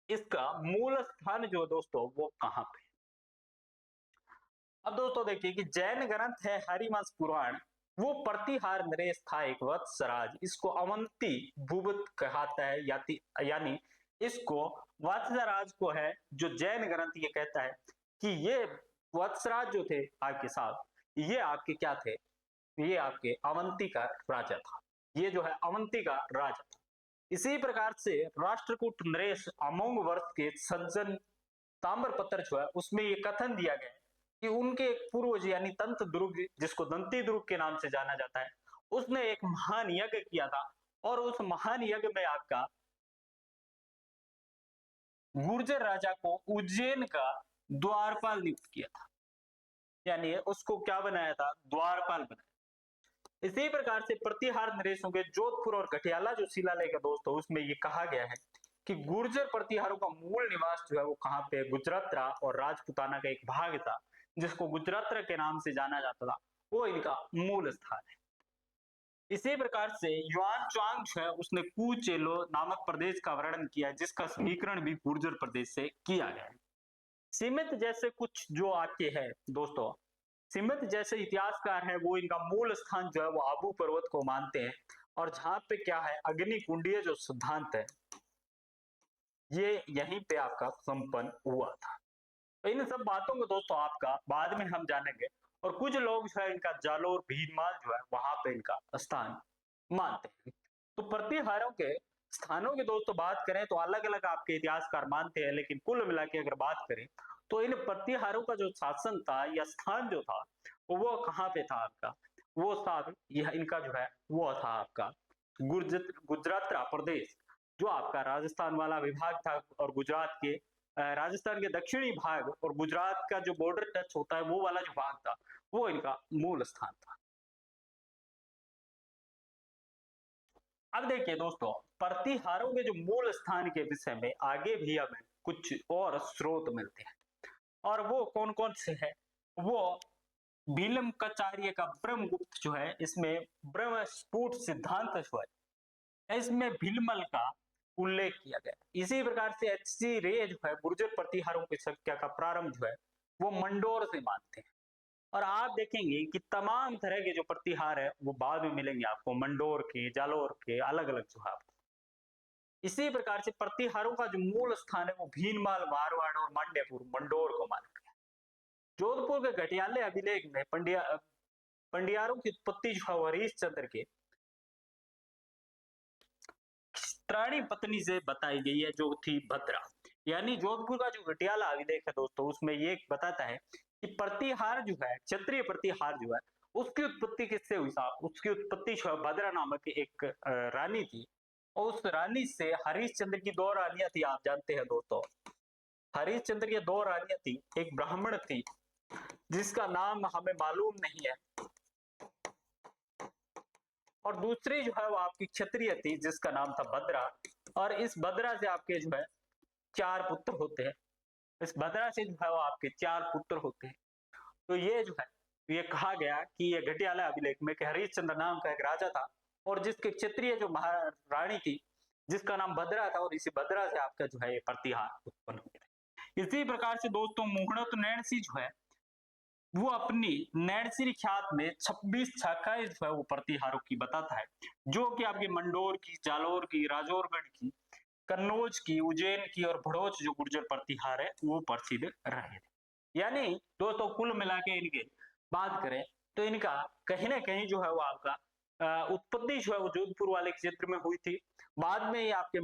इसका मूल स्थान जो दोस्तों वो कहां पे। अब दोस्तों देखिए कि जैन ग्रंथ है हरिवंश पुराण, वो प्रतिहार नरेश था एक वत्सराज, इसको अवंती भूवत कहता है, यानी इसको वत्सराज को है जो जैन ग्रंथ ये कहता है कि ये वत्सराज जो थे आपके साथ, ये आपके क्या थे, ये आपके अवंती का राजा था। ये जो है अवंती का राजा था। इसी प्रकार से राष्ट्रकूट नरेश अमोघ वर्ष के सज्जन ताम्रपत्र जो है उसमें ये कथन दिया गया है कि उनके एक पूर्वज यानी तंत्र दुर्ग, जिसको दंती दुर्ग के नाम से जाना जाता है, उसने एक महान यज्ञ किया था और उस महान यज्ञ में आपका गुर्जर राजा को उज्जैन का द्वारपाल नियुक्त किया था, यानी उसको क्या बनाया था, द्वारपाल बनाया। इसी प्रकार से प्रतिहार नरेशों के जोधपुर और गठियाला जो शिलालेख है दोस्तों, उसमें ये कहा गया है कि गुर्जर प्रतिहारों का मूल निवास जो है वो कहाँ पे, गुजरात्रा और राजपुताना का एक भाग था जिसको गुजरात्रा के नाम से जाना जाता था, वो इनका मूल स्थान है। इसी प्रकार से युआन च्वांग जो है उसने कुचेलो नामक प्रदेश का वर्णन किया है, जिसका समीकरण भी गुर्जर प्रदेश से किया गया है। सीमित जैसे कुछ जो आपके है दोस्तों, सीमित जैसे इतिहासकार है वो इनका मूल स्थान जो है वो आबू पर्वत को मानते हैं, और जहां पे क्या है अग्नि कुंडीय जो सिद्धांत है ये यहीं पे आपका संपन्न हुआ था। तो इन सब बातों को दोस्तों आपका बाद में हम जानेंगे। और कुछ लोग जो है इनका जालोर भीनमाल जो है वहां पे इनका स्थान मानते हैं। तो प्रतिहारों के स्थानों की दोस्तों बात करें तो अलग अलग आपके इतिहासकार मानते हैं, लेकिन कुल मिला के अगर बात करें तो इन प्रतिहारों का जो शासन था या स्थान जो था वो कहाँ पे था आपका, वो स्थान यह इनका जो है वो था आपका गुजरात प्रदेश, जो आपका राजस्थान वाला विभाग था, और गुजरात के राजस्थान के दक्षिणी भाग और गुजरात का जो बॉर्डर टच होता है वो वाला जो भाग था वो इनका मूल स्थान था। अब देखिए दोस्तों, प्रतिहारों के जो मूल स्थान के विषय में आगे भी हमें कुछ और स्रोत मिलते हैं, और वो कौन कौन से है, वो भीलम कचार्य का ब्रह्मगुप्त जो है, इसमें ब्रह्म स्फुट सिद्धांत जो है इसमें भीलमल का उल्लेख किया गया। इसी प्रकार से एच.सी. रे जो है गुर्जर प्रतिहारों की संख्या का प्रारंभ जो है वो मंडोर से मानते हैं, और आप देखेंगे कि तमाम तरह के जो प्रतिहार है वो बाद में मिलेंगे आपको, मंडोर के, जालोर के, अलग अलग जो है। इसी प्रकार से प्रतिहारों का जो मूल स्थान है वो भीनमाल, मारवाड़ और मांड्यपुर, मंडोर को माना गया। जोधपुर के घटियाले अभिलेख में पंडियारों की उत्पत्ति जो है हरीश चंद्र के त्राणी पत्नी से बताई गई है, जो थी भद्रा। यानी जोधपुर का जो घटियाला अभिलेख है दोस्तों, उसमें ये बताता है कि प्रतिहार जो है, क्षत्रिय प्रतिहार जो है, उसकी उत्पत्ति किससे हुई था, उसकी उत्पत्ति जो है भद्रा नामक एक रानी थी, और उस रानी से हरिश्चंद्र की दो रानियां थी, आप जानते हैं दोस्तों। हरिश्चंद्र की दो रानियां थी, एक ब्राह्मण थी जिसका नाम हमें मालूम नहीं है, और दूसरी जो है वो आपकी क्षत्रिय थी जिसका नाम था भद्रा। और इस भद्रा से आपके जो है 4 पुत्र होते हैं, इस भद्रा से जो है वो आपके 4 पुत्र होते हैं। तो ये जो है ये कहा गया कि ये घटियाला अभिलेख में कि हरिश्चंद्र नाम का एक राजा था, और जिसके क्षत्रिय जो महारानी थी जिसका नाम भद्रा था, और इसी भद्रा से आपका जो है ये प्रतिहार उत्पन्न हुए थे। इसी प्रकार से दोस्तों मुहूर्त नैणसी जो है वो अपनी नैणसी ख्यात में 26 शाखाएं जो है वो प्रतिहारों की बताता है, जो कि आपके मंडोर की, जालोर की, राजौरगढ़ की, कन्नौज की, उज्जैन की और भड़ोच जो गुर्जर प्रतिहार है वो प्रसिद्ध रहे थे। यानी दोस्तों कुल मिला के इनके बात करें तो इनका कहीं ना कहीं जो है वो आपका उत्पत्ति जो है वो जोधपुर वाले क्षेत्र में हुई थी। बाद में ये आपके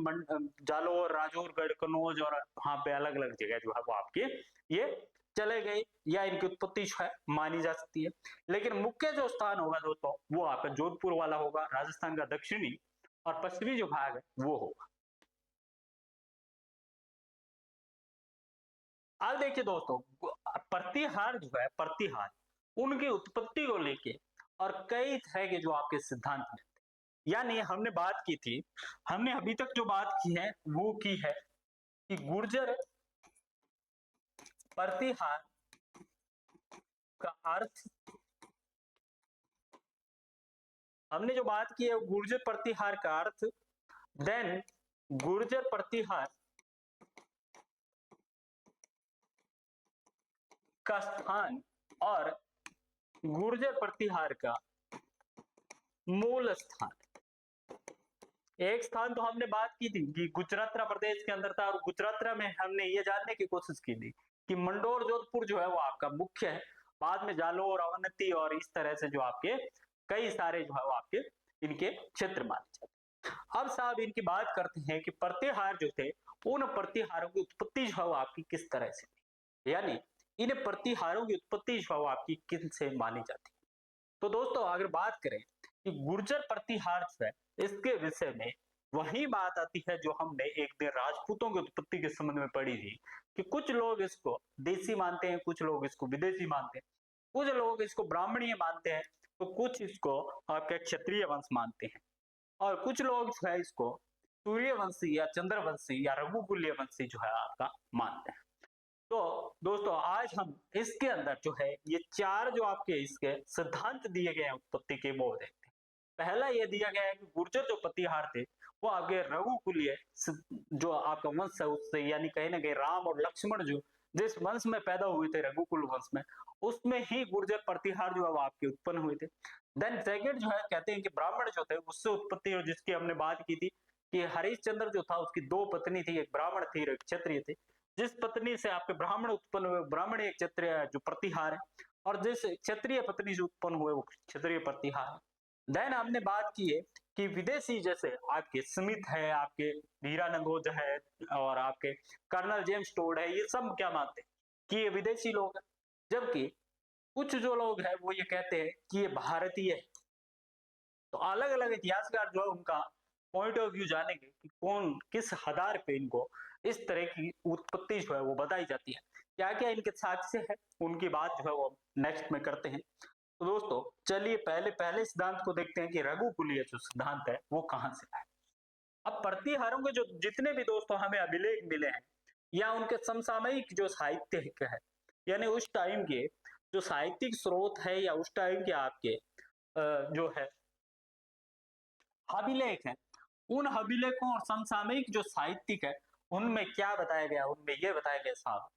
जालोर, राजौरगढ़, कन्नौज और वहां पे अलग अलग जगह जो है वो आपके ये चले गए, या इनकी उत्पत्ति जो है मानी जा सकती है। लेकिन मुख्य जो स्थान होगा दोस्तों वो आपका जोधपुर वाला होगा, राजस्थान का दक्षिणी और पश्चिमी जो भाग है वो होगा। अब देखिए दोस्तों, प्रतिहार जो है, प्रतिहार उनकी उत्पत्ति को लेके और कई तरह के जो आपके सिद्धांत हैं, यानी हमने बात की थी, हमने अभी तक जो बात की है वो की है कि गुर्जर प्रतिहार का अर्थ, हमने जो बात की है गुर्जर प्रतिहार का अर्थ, देन गुर्जर प्रतिहार का स्थान, और गुर्जर प्रतिहार का मूल स्थान। एक स्थान तो हमने बात की थी कि गुजरात प्रदेश के अंदर था, और गुजरात में हमने ये जानने की कोशिश की थी कि मंडोर जोधपुर जो है वो आपका मुख्य है, बाद में जालो और अवनति और इस तरह से जो आपके कई सारे जो है वो आपके इनके क्षेत्र माने जाते हैं। अब साहब इनकी बात करते हैं कि प्रतिहार जो थे उन प्रतिहारों की उत्पत्ति जो है वो आपकी किस तरह से थी, यानी इन प्रतिहारों की उत्पत्ति जो है वो आपकी किन से मानी जाती है। तो दोस्तों अगर बात करें कि गुर्जर प्रतिहार जो है इसके विषय में वही बात आती है जो हमने एक दिन राजपूतों की उत्पत्ति के संबंध में पढ़ी थी कि कुछ लोग इसको देसी मानते हैं, कुछ लोग इसको विदेशी मानते हैं, कुछ लोग इसको ब्राह्मणीय मानते हैं, तो कुछ इसको आपके क्षत्रिय वंश मानते हैं, और कुछ लोग जो है इसको सूर्यवंशी या चंद्रवंशी या रघुकुलीय वंशी जो है आपका मानते हैं। तो दोस्तों आज हम इसके अंदर जो है ये चार जो आपके इसके सिद्धांत दिए गए हैं उत्पत्ति के वो देखते हैं। पहला ये दिया गया है कि गुर्जर जो प्रतिहार थे वो आपके रघुकुलीय जो आपका वंश है उससे, यानी कहीं ना कहीं राम और लक्ष्मण जो जिस वंश में पैदा हुए थे रघुकुल वंश में, उसमें ही गुर्जर प्रतिहार जो है वो आपके उत्पन्न हुए थे। देन सेकंड जो है कहते हैं कि ब्राह्मण जो थे उससे उत्पत्ति, और जिसकी हमने बात की थी कि हरिश्चंद्र जो था उसकी दो पत्नी थी, एक ब्राह्मण थी एक क्षत्रिय थी, जिस पत्नी से आपके ब्राह्मण उत्पन्न हुए ब्राह्मण एक क्षत्रिय जो प्रतिहार है, और जिस क्षत्रिय पत्नी से उत्पन्न हुए वो क्षत्रिय प्रतिहार है। देन हमने बात की है कि विदेशी जैसे आपके स्मिथ है, आपके हीरानंद है और आपके कर्नल जेम्स टोड है, ये सब क्या मानते हैं कि ये विदेशी लोग हैं, जबकि कुछ जो लोग हैं वो ये कहते हैं कि ये भारतीय है। तो अलग अलग इतिहासकार जो है उनका पॉइंट ऑफ व्यू जानेंगे कि कौन किस आधार पे इनको इस तरह की उत्पत्ति जो है वो बताई जाती है, क्या क्या इनके साक्ष्य है, उनकी बात जो है वो नेक्स्ट में करते हैं। तो दोस्तों चलिए पहले पहले सिद्धांत को देखते हैं कि रघुकुलीय जो सिद्धांत है वो कहां से आया। अब प्रतिहारों के जो जितने भी दोस्तों हमें अभिलेख मिले हैं या उनके समसामयिक जो साहित्य है, यानी उस टाइम के जो साहित्यिक स्रोत है या उस टाइम के आपके जो है अभिलेख है, उन अभिलेखों और समसामयिक जो साहित्यिक है उनमें क्या बताया गया, उनमें यह बताया गया साहब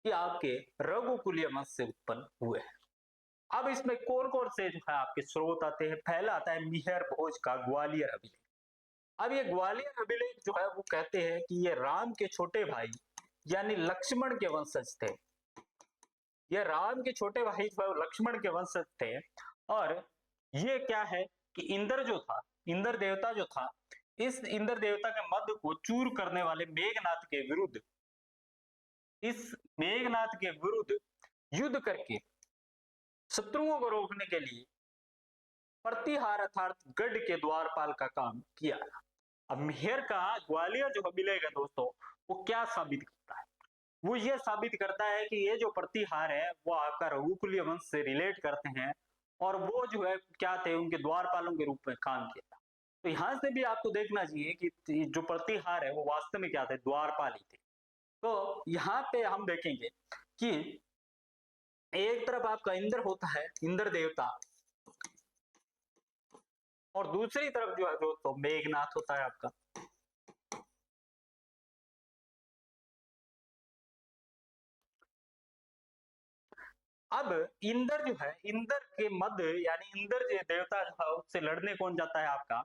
कि आपके रघुकुलीय वंश से उत्पन्न हुए हैं। अब इसमें कौन कौन से जो है आपके स्रोत आते हैं, पहला आता है मिहिर भोज का ग्वालियर अभिलेख। अब ये ग्वालियर अभिलेख जो है वो कहते हैं कि ये राम के छोटे भाई यानी लक्ष्मण के वंशज थे, ये राम के छोटे भाई जो है लक्ष्मण के वंशज थे, और ये क्या है कि इंद्र जो था, इंद्र देवता जो था, इस इंद्र देवता के मद को चूर करने वाले मेघनाथ के विरुद्ध, इस मेघनाथ के विरुद्ध युद्ध करके शत्रुओं को रोकने के लिए प्रतिहार अर्थात गढ़ के द्वारपाल का काम किया। अब मेहर का ग्वालियर जो अभिलेख है दोस्तों वो क्या साबित करता है, वो ये साबित करता है कि ये जो प्रतिहार है वो आपका रघुकुलीय वंश से रिलेट करते हैं, और वो जो है क्या थे, उनके द्वारपालों के रूप में काम किया था। तो यहां से भी आपको देखना चाहिए कि जो प्रतिहार है वो वास्तव में क्या थे, द्वारपाल ही थे। तो यहाँ पे हम देखेंगे कि एक तरफ आपका इंद्र होता है, इंद्र देवता, और दूसरी तरफ जो है दोस्तों मेघनाथ होता है आपका। अब इंद्र जो है, इंद्र के मध्य यानी इंद्र जो देवता जो है उससे लड़ने कौन जाता है आपका,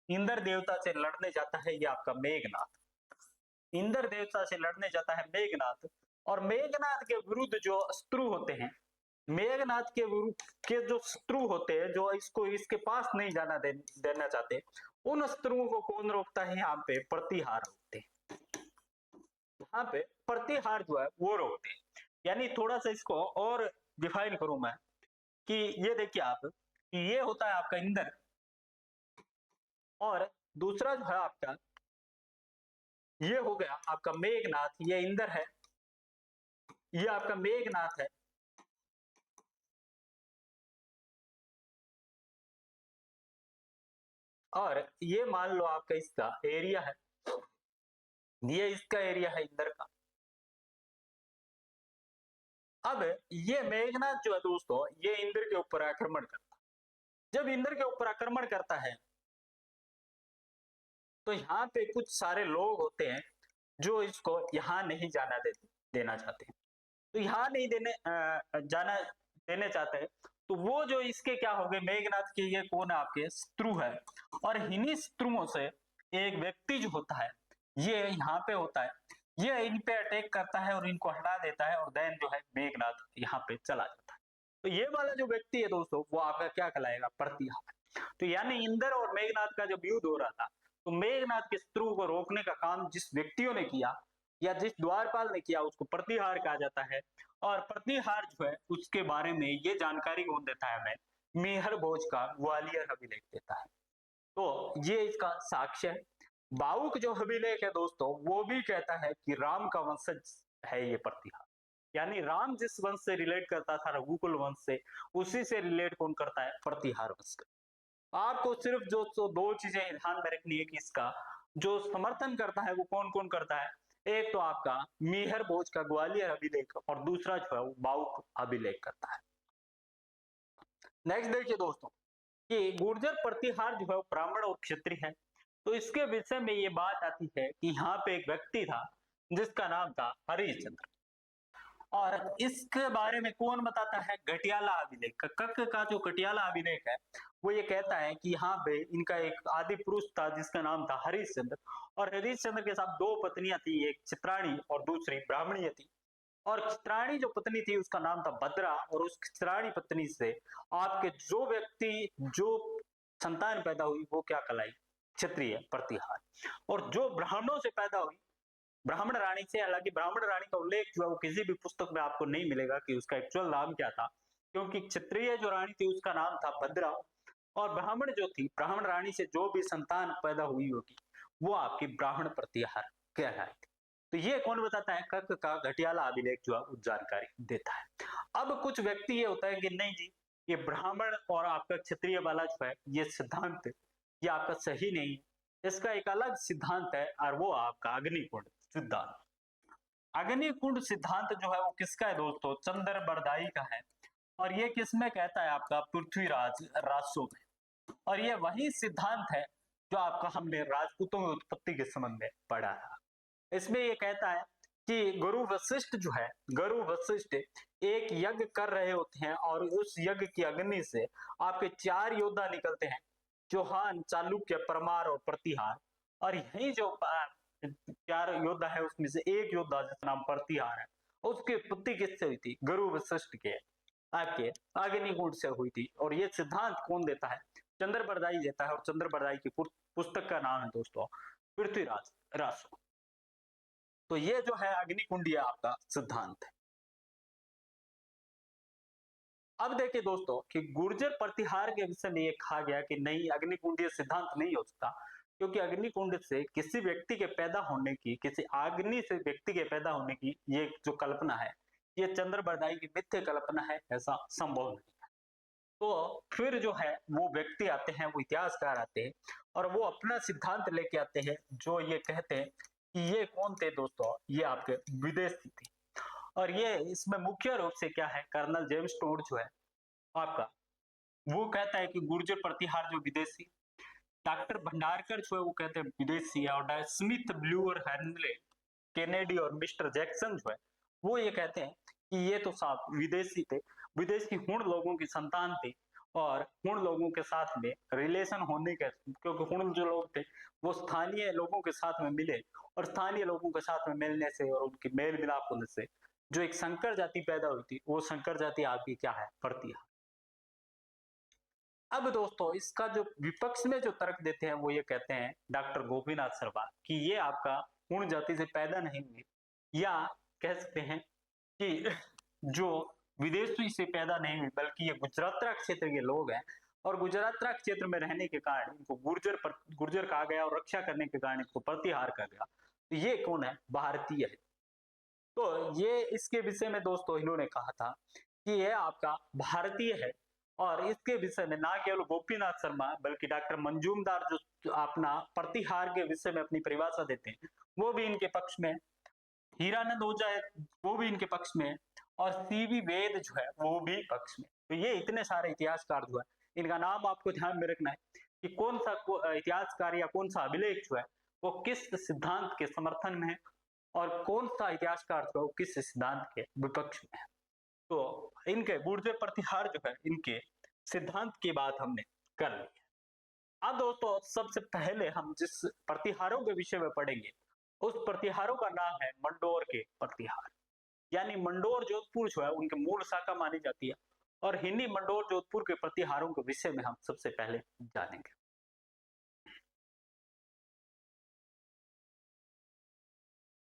इंद्र देवता से लड़ने जाता है ये आपका मेघनाथ, इंद्र देवता से लड़ने जाता है मेघनाथ, और मेघनाथ के विरुद्ध जो शत्रु होते हैं, मेघनाथ के विरुद्ध के जो शत्रु होते हैं जो इसको इसके पास नहीं जाना देना चाहते, उन शत्रुओं को कौन रोकता है, यहाँ पे प्रतिहार रोकते हैं, यहाँ पे प्रतिहार जो है वो रोकते हैं। यानी थोड़ा सा इसको और डिफाइन करूं मैं कि ये देखिए आप, ये होता है आपका इंद्र, और दूसरा जो है आपका ये हो गया आपका मेघनाथ, ये इंद्र है, ये आपका मेघनाथ है, और ये मान लो आपका इसका एरिया है, ये इसका एरिया है इंद्र का। अब ये मेघनाथ जो है दोस्तों ये इंद्र के ऊपर आक्रमण करता है। जब इंद्र के ऊपर आक्रमण करता है तो यहाँ पे कुछ सारे लोग होते हैं जो इसको यहाँ नहीं जाना देना चाहते हैं, तो यहाँ नहीं जाना देने चाहते हैं, तो वो जो इसके क्या हो गए, मेघनाथ के ये कौन है, आपके शत्रु है, और इन्हीं शत्रुओं से एक व्यक्ति जो होता है ये यहाँ पे होता है, ये इन पे अटैक करता है और इनको हटा देता है, और देन जो है मेघनाद यहाँ पे चला जाता है। तो ये वाला जो व्यक्ति है दोस्तों, वो आपका क्या कहलाएगा, प्रतिहार। तो यानी इंद्र और मेघनाद का जब युद्ध हो रहा था, तो मेघनाद के शत्रु को रोकने का काम जिस व्यक्तियों ने किया या जिस द्वारपाल ने किया, उसको प्रतिहार कहा जाता है। और प्रतिहार जो है उसके बारे में ये जानकारी कौन देता है हमें, मेहर भोज का ग्वालियर अभिलेख देता है। तो ये इसका साक्ष्य है। बाउक जो अभिलेख है दोस्तों, वो भी कहता है कि राम का वंशज है ये प्रतिहार। यानी राम जिस वंश से रिलेट करता था, रघुकुल वंश से, उसी से रिलेट कौन करता है, प्रतिहार वंश। आपको सिर्फ जो दो चीजें ध्यान में रखनी है कि इसका जो समर्थन करता है वो कौन कौन करता है। एक तो आपका मीहर भोज का ग्वालियर अभिलेख, और दूसरा जो है वो बाउक अभिलेख करता है। नेक्स्ट देखिए दोस्तों कि गुर्जर प्रतिहार जो है वो ब्राह्मण और क्षत्रिय है। तो इसके विषय में ये बात आती है कि यहाँ पे एक व्यक्ति था जिसका नाम था हरिश्चंद्र, और इसके बारे में कौन बताता है, घटियाला अभिलेख। कक का जो घटियाला अभिलेख है वो ये कहता है कि यहाँ पे इनका एक आदि पुरुष था जिसका नाम था हरिश्चंद्र, और हरिश्चंद्र के साथ दो पत्नियां थी, एक चित्राणी और दूसरी ब्राह्मणीय थी। और चित्राणी जो पत्नी थी उसका नाम था भद्रा, और उस चित्राणी पत्नी से आपके जो व्यक्ति जो संतान पैदा हुई वो क्या कहलाई, क्षत्रिय प्रतिहार। और जो ब्राह्मणों से पैदा हुई, ब्राह्मण रानी से, हालांकि ब्राह्मण रानी का उल्लेख जो है वो किसी भी पुस्तक में आपको नहीं मिलेगा कि उसका एक्चुअल नाम क्या था, क्योंकि क्षत्रिय जो रानी थी उसका नाम था भद्रा, और ब्राह्मण जो थी, ब्राह्मण रानी से जो भी संतान पैदा हुई होगी वो आपकी ब्राह्मण प्रतिहार कहलाई थी। तो ये कौन बताता है, कक का घटियाला अभिलेख जो है वो जानकारी देता है। अब कुछ व्यक्ति ये होता है कि नहीं जी, ये ब्राह्मण और आपका क्षत्रिय वाला जो है ये सिद्धांत ये आपका सही नहीं है, इसका एक अलग सिद्धांत है, और वो आपका अग्निकुंड सिद्धांत। अग्निकुंड सिद्धांत जो है वो किसका है दोस्तों, चंद्र बरदाई का है, और ये किसमें कहता है, आपका पृथ्वीराज रासो में। और ये वही सिद्धांत है जो आपका हमने राजपूतों की उत्पत्ति के संबंध में पढ़ा था। इसमें ये कहता है कि गुरु वशिष्ठ जो है, गुरु वशिष्ठ एक यज्ञ कर रहे होते हैं, और उस यज्ञ की अग्नि से आपके चार योद्धा निकलते हैं, चौहान, चालुक्य, परमार और प्रतिहार। और यही जो चार योद्धा है उसमें से एक योद्धा जिसका नाम प्रतिहार है, उसकी उत्पत्ति किससे हुई थी, गुरु वशिष्ठ के आपके अग्निकुंड से हुई थी। और ये सिद्धांत कौन देता है, चंद्र बरदाई देता है, और चंद्र बरदाई की पुस्तक का नाम है दोस्तों पृथ्वीराज रासो। तो ये जो है अग्निकुंडीय आपका सिद्धांत है। अब देखिए दोस्तों कि गुर्जर प्रतिहार के विषय में ये कहा गया कि नहीं, अग्निकुंडीय सिद्धांत नहीं हो सकता, क्योंकि अग्निकुंड से किसी व्यक्ति के पैदा होने की, किसी अग्नि से व्यक्ति के पैदा होने की ये जो कल्पना है, ये चंद्र बरदाई की मिथ्य कल्पना है, ऐसा संभव नहीं है। तो फिर जो है वो व्यक्ति आते हैं, वो इतिहासकार आते हैं, और वो अपना सिद्धांत लेके आते हैं, जो ये कहते हैं कि ये कौन थे दोस्तों, ये आपके विदेशी थे। और ये इसमें मुख्य रूप से क्या है, कर्नल जेम्स टोड जो है आपका, वो कहता है कि गुर्जर प्रतिहार जो विदेशी, डॉक्टर भंडारकर जो है वो कहते हैं विदेशी है, और स्मिथ, ब्लू और हेनले, केनेडी और मिस्टर जैक्सन जो है वो ये कहते हैं कि ये तो साफ विदेशी थे, विदेशी हुण लोगों की संतान थे, और हुण लोगों के साथ में रिलेशन होने के, क्योंकि हुण जो लोग थे वो स्थानीय लोगों के साथ में मिले, और स्थानीय लोगों के साथ में मिलने से और उनकी मेल मिलाप होने से जो एक संकर जाति पैदा हुई थी, वो संकर जाति आपकी क्या है, प्रतिहार। अब दोस्तों इसका जो विपक्ष में जो तर्क देते हैं वो ये कहते हैं डॉक्टर गोपीनाथ शर्मा कि ये आपका पूर्ण जाति से पैदा नहीं हुए, या कह सकते हैं कि जो विदेशी से पैदा नहीं हुई, बल्कि ये गुजरातरा क्षेत्र के लोग हैं, और गुजरातरा क्षेत्र में रहने के कारण इनको गुर्जर कहा गया, और रक्षा करने के कारण इनको प्रतिहार कहा गया। तो ये कौन है, भारतीय है। तो ये इसके विषय में दोस्तों इन्होंने कहा था कि ये आपका भारतीय है, और इसके विषय में ना केवल गोपीनाथ शर्मा बल्कि डॉक्टर मंजूमदार जो अपना प्रतिहार के विषय में अपनी परिभाषा देते हैं वो भी इनके पक्ष में, हीरानंद ओझा है वो भी इनके पक्ष में, और सीवी वेद जो है वो भी पक्ष में। तो ये इतने सारे इतिहासकार जो है, इनका नाम आपको ध्यान में रखना है कि कौन सा इतिहासकार या कौन सा अभिलेख जो है वो किस सिद्धांत के समर्थन में है, और कौन सा इतिहासकार जो है वो किस सिद्धांत के विपक्ष में है। तो इनके गुर्जर प्रतिहार जो है इनके सिद्धांत की बात हमने कर ली। अब दोस्तों सबसे पहले हम जिस प्रतिहारों के विषय में पढ़ेंगे उस प्रतिहारों का नाम है मंडोर के प्रतिहार। यानी मंडोर जोधपुर जो है उनके मूल शाखा मानी जाती है, और हिंदी मंडोर जोधपुर के प्रतिहारों के विषय में हम सबसे पहले जानेंगे।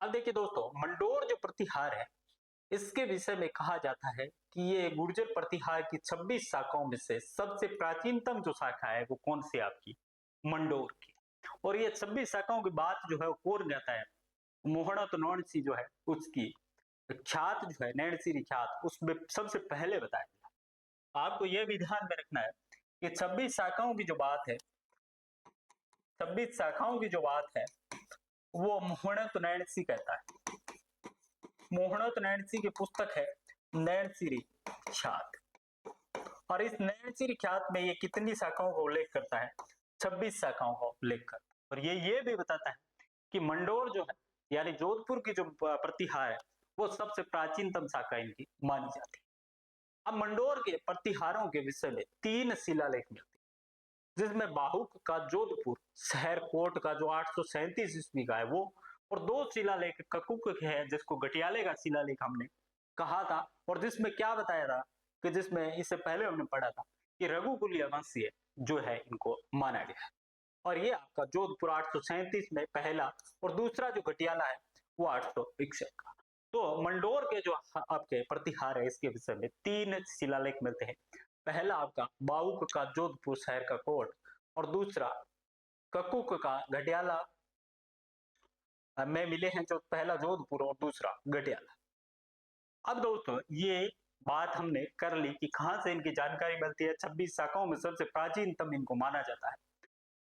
अब देखिए दोस्तों, मंडोर जो प्रतिहार है इसके विषय में कहा जाता है कि ये गुर्जर प्रतिहार की 26 शाखाओं में से सबसे प्राचीनतम जो शाखा है वो कौन सी आपकी, मंडोर की। और ये 26 शाखाओं की बात जो है वो कौन कहता है, मोहना तो नौणसी जो है उसकी ख्यात जो है नैणसीरी ख्यात उसमें सबसे पहले बताया गया। आपको यह भी ध्यान में रखना है कि 26 शाखाओं की जो बात है, 26 शाखाओं की जो बात है वो मोहनत नैणसी कहता है। मोहनत नैणसी की पुस्तक है नैणसीरी ख्यात, और इस नैणसीरी ख्यात में ये कितनी शाखाओं का उल्लेख करता है, 26 शाखाओं का उल्लेख करता है। और ये भी बताता है कि मंडोर जो है यानी जोधपुर की जो प्रतिहार है वो सबसे प्राचीनतम शाखा इनकी मानी जाती है। अब मंडोर के प्रतिहारों के विषय में 3 शिलालेख मिलते हैं, जिसमें बाहुक का जोधपुर शहर कोट का जो 837 ईस्वी का है वो, और 2 शिलालेख ककुक के है जिसको गटियाले का शिलालेख हमने कहा था, और जिसमें क्या बताया था कि जिसमें इससे पहले हमने पढ़ा था कि रघुकुलीय वंशीय जो है इनको माना गया है। और ये आपका जोधपुर 837 में पहला, और दूसरा जो गटियाला है वो 861 का। तो मंडोर के जो आपके प्रतिहार है इसके विषय में 3 शिलालेख मिलते हैं। पहला आपका बाउक का जोधपुर शहर का कोट, और दूसरा ककुक का गटियाला में मिले हैं, जो पहला जोधपुर और दूसरा गटियाला। अब दोस्तों ये बात हमने कर ली कि कहां से इनकी जानकारी मिलती है, 26 शाखाओं में सबसे प्राचीनतम इनको माना जाता है।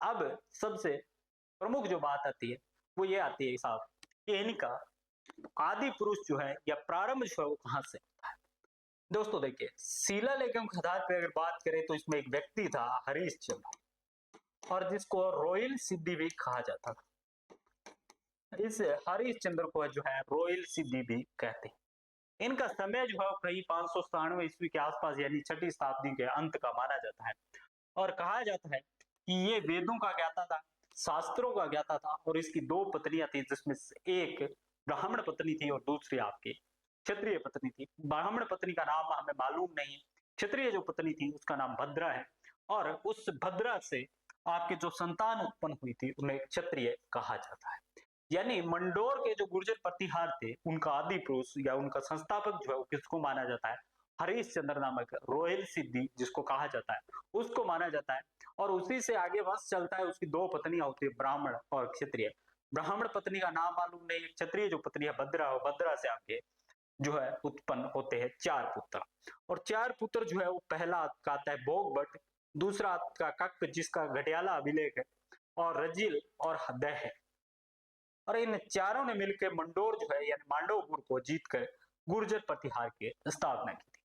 अब सबसे प्रमुख जो बात आती है वो ये आती है साहब कि इनका आदि पुरुष जो है या प्रारंभ जो है वो कहां से होता है। दोस्तों देखिए, शिलालेखों के आधार पर अगर बात करें तो इसमें एक व्यक्ति था हरिश्चंद्र, और जिसको रॉयल सिद्धि भी कहा जाता था। इस हरिश्चंद्र को जो है रॉयल सिद्धि भी कहते हैं। इनका समय जो है कहीं 597 ईस्वी के आसपास यानी 6ठी शताब्दी के अंत का माना जाता है, और कहा जाता है कि ये वेदों का ज्ञाता था, शास्त्रों का ज्ञाता था, और इसकी 2 पत्नियां थी, जिसमें एक ब्राह्मण पत्नी थी और दूसरी आपकी क्षत्रिय पत्नी थी। ब्राह्मण पत्नी का नाम हमें मालूम नहीं है, क्षत्रिय जो पत्नी थी उसका नाम भद्रा है, और उस भद्रा से आपके जो संतान उत्पन्न हुई थी उन्हें क्षत्रिय कहा जाता है। यानी मंडोर के जो गुर्जर प्रतिहार थे उनका आदि पुरुष या उनका संस्थापक जो है किसको माना जाता है, हरिश्चंद्र नामक रोहिल सिद्धि जिसको कहा जाता है उसको माना जाता है। और उसी से आगे वंश चलता है, उसकी 2 पत्नियां होती है, ब्राह्मण और क्षत्रिय। ब्राह्मण पत्नी का नाम मालूम नहीं है, क्षत्रिय जो पत्नी है भद्रा, और भद्रा से आपके जो है उत्पन्न होते हैं 4 पुत्र, और 4 पुत्र जो है वो पहला आपका आता है भोगभट, दूसरा आपका कक जिसका घटियाला अभिलेख है, और रजिल और हदय है। और इन चारों ने मिलकर मंडोर जो है यानी मांडवपुर को जीतकर गुर्जर प्रतिहार की स्थापना की थी।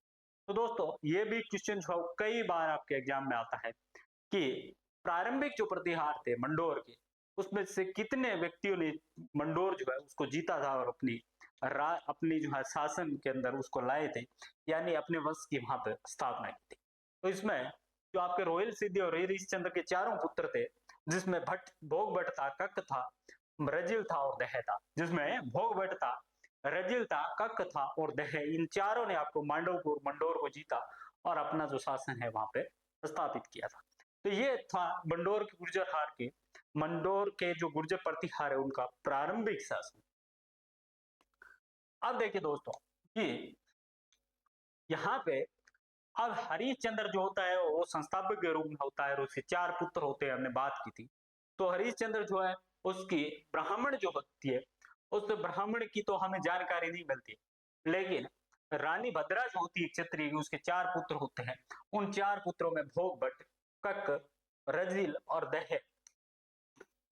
तो दोस्तों ये भी क्वेश्चन जो है कई बार आपके एग्जाम में आता है कि प्रारंभिक जो प्रतिहार थे मंडोर के उसमें से कितने व्यक्तियों ने मंडोर जो है उसको जीता था और अपनी जो है शासन के अंदर उसको लाए थे, यानी अपने वंश की वहां पर स्थापना की थी। तो इसमें जो आपके रोहिल सिद्धि और हरिश्चंद्र के चारों पुत्र थे, जिसमें भोग भट्ट था, कक था, रजिल था और दह था, जिसमें भोगभट था, रजिल था, कक था और दह, इन चारों ने आपको मांडवपुर मंडोर को जीता और अपना जो शासन है वहां पे स्थापित किया था। तो ये था मंडोर के गुर्जर हार के, मंडोर के जो गुर्जर प्रतिहार है उनका प्रारंभिक शासन। अब देखिए दोस्तों कि यहाँ पे अब हरिश्चंद्र जो होता है वो संस्थापक के रूप में होता है, और उसके 4 पुत्र होते हैं, हमने बात की थी। तो हरिश्चंद्र जो है उसकी ब्राह्मण जो होती है उस ब्राह्मण की तो हमें जानकारी नहीं मिलती, लेकिन रानी भद्रा जो होती है क्षत्रिय, उसके 4 पुत्र होते हैं। उन 4 पुत्रों में भोगभट, कक, रजिल और दह,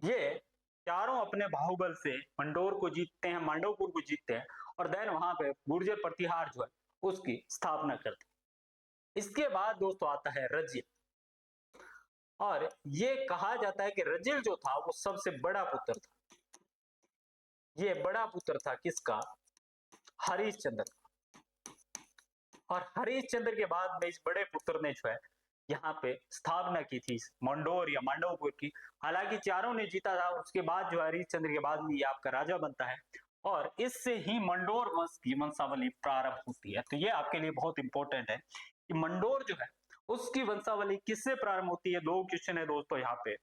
ये चारों अपने बाहुबल से मंडोर को जीतते हैं, मांडवपुर को जीतते हैं, और देन वहां पे गुर्जर प्रतिहार जो है उसकी स्थापना करते हैं। इसके बाद दोस्तों आता है रजिल, और ये कहा जाता है कि रजिल जो था वो सबसे बड़ा पुत्र था। ये बड़ा पुत्र था किसका, हरिश्चंद्र। और हरिश्चंद्र के बाद में इस बड़े पुत्र ने जो है यहाँ पे स्थापना की थी मंडोर या मांडवपुर की। हालांकि चारों ने जीता था, उसके बाद जो हरिश्चंद्र के बाद में ये आपका राजा बनता है और इससे ही मंडोर वंश की वंशावली प्रारंभ होती है। तो ये आपके लिए बहुत इंपॉर्टेंट है कि मंडोर जो है उसकी वंशावली किससे प्रारंभ होती है। दो क्वेश्चन है दोस्तों यहाँ पे।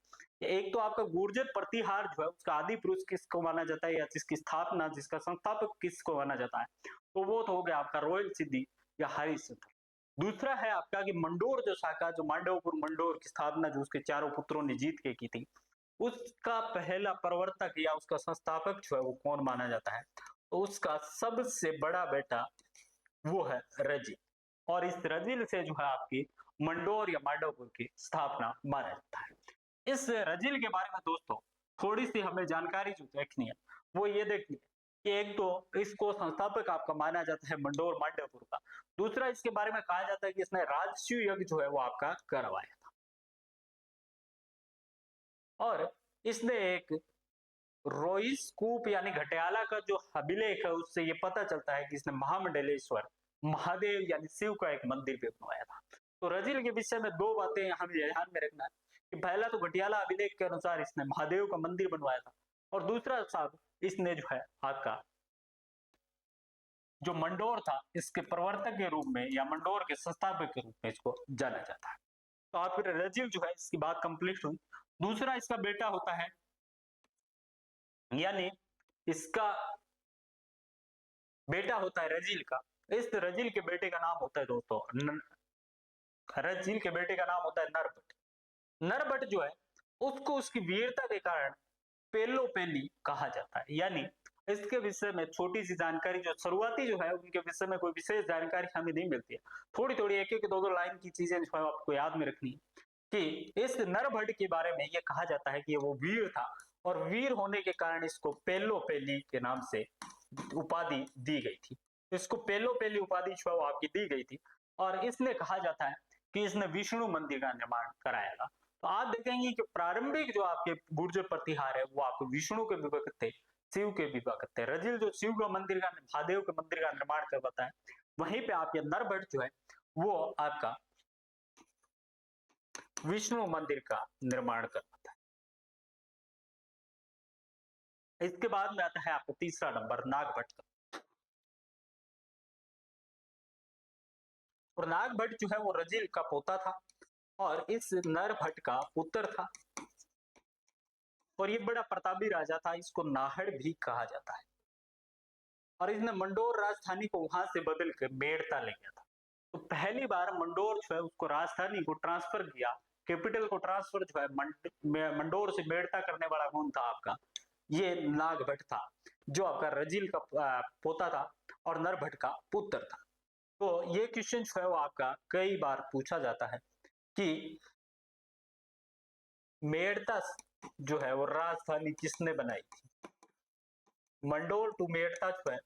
एक तो आपका गुर्जर प्रतिहार जो है उसका आदि पुरुष किसको माना जाता है या जिसकी स्थापना, जिसका संस्थापक किसको माना जाता है, तो वो तो हो गया आपका रोयल सिद्धि या हरिश्चंद्र। दूसरा है आपका कि मंडोर जो शाखा, जो मांडवपुर मंडोर की स्थापना जो उसके चारों पुत्रों ने जीत के की थी, उसका पहला प्रवर्तक या उसका संस्थापक जो है वो कौन माना जाता है, तो उसका सबसे बड़ा बेटा वो है रजिल। और इस रजिल से जो है आपकी मंडोर या मांडवपुर की स्थापना माना जाता है। इस रजिल के बारे में दोस्तों थोड़ी सी हमें जानकारी जो देखनी है वो ये देखनी है कि एक तो इसको संस्थापक आपका माना जाता है मंडोर मांडवपुर का। दूसरा इसके बारे में कहा जाता है कि इसने राजसूय यज्ञ जो है वो आपका करवाया था और इसने एक रोइस कूप यानी घटियाला का जो अभिलेख है उससे ये पता चलता है कि इसने महामंडलेश्वर महादेव यानी शिव का एक मंदिर भी बनवाया था। तो रजिल के विषय में दो बातें हमें ध्यान में रखना है कि पहला तो घटियाला अभिलेख के अनुसार इसने महादेव का मंदिर बनवाया था और दूसरा साहब इसने जो है आपका जो मंडोर था इसके प्रवर्तक के रूप में या मंडोर के संस्थापक के रूप में इसको जाना जाता है। तो आप फिर रजिल जो है इसकी बात कंप्लीट हुई। दूसरा इसका बेटा होता है यानी इसका बेटा होता है रजिल का। इस रजिल के बेटे का नाम होता है दोस्तों रजिल के बेटे का नाम होता है नरबट। नरबट जो है उसको उसकी वीरता के कारण पेलो पेली कहा जाता है। यानी इसके विषय में छोटी सी जानकारी जो शुरुआती जो है उनके विषय में कोई विशेष जानकारी हमें नहीं मिलती है, थोड़ी थोड़ी एक एक दो दो लाइन की चीजें जो है आपको याद में रखनी है कि इस नरभट्ट के बारे में ये कहा जाता है कि वो वीर था और वीर होने के कारण इसको पेलो पेली के नाम से उपाधि दी गई थी। इसको पेलो पेली उपाधि जो है वो आपकी दी गई थी और इसने कहा जाता है कि इसने विष्णु मंदिर का निर्माण कराया था। तो आप देखेंगे कि प्रारंभिक जो आपके गुर्जर प्रतिहार है वो आपको विष्णु के विभक्त थे, शिव के विभक्त थे। रजिल जो शिव का मंदिर का महादेव के मंदिर का निर्माण करवाता है, वहीं पे आपके नरभट्ट जो है वो आपका विष्णु मंदिर का निर्माण करवाता है। इसके बाद में आता है आपका तीसरा नंबर नागभट्ट का। और नागभट्ट जो है वो रजिल का पोता था और इस नरभट्ट का पुत्र था और ये बड़ा प्रतापी राजा था, इसको नाहड़ भी कहा जाता है। और इसने मंडोर राजधानी को वहां से बदल कर मेड़ता ले गया था। तो पहली बार मंडोर जो है उसको राजधानी को ट्रांसफर किया, कैपिटल को ट्रांसफर जो है मंडोर से मेड़ता करने वाला कौन था आपका, ये नागभट्ट था जो आपका रजिल का पोता था और नरभट्ट का पुत्र था। तो ये क्वेश्चन जो है वो आपका कई बार पूछा जाता है कि मेड़ता जो है वो राजधानी किसने बनाई थी। मंडोर टू मेड़ता जो है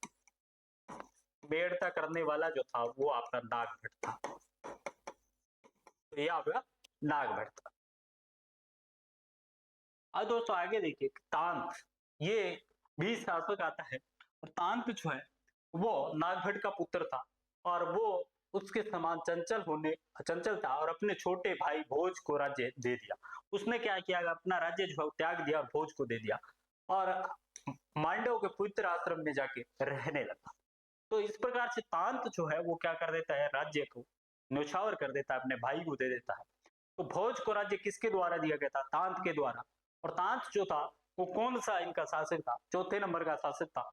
मेड़ता करने वाला जो था वो आपका नागभट्ट था। तो ये आपका नागभट्ट था। अब दोस्तों आगे देखिए तांत, ये भी शासक आता है और तांत जो है वो नागभट्ट का पुत्र था और वो उसके समान चंचल था और अपने छोटे भाई भोज को राज्य दे दिया। उसने क्या किया, अपना राज्य जो है त्याग दिया और भोज को दे दिया और मांडव के पवित्र आश्रम में जाके रहने लगा। तो इस प्रकार से तांत जो है वो क्या कर देता है, राज्य को न्यौछावर कर देता है, अपने भाई को दे देता है। तो भोज को राज्य किसके द्वारा दिया गया था, तांत के द्वारा। और तांत जो था वो कौन सा इनका शासक था, चौथे नंबर का शासक था।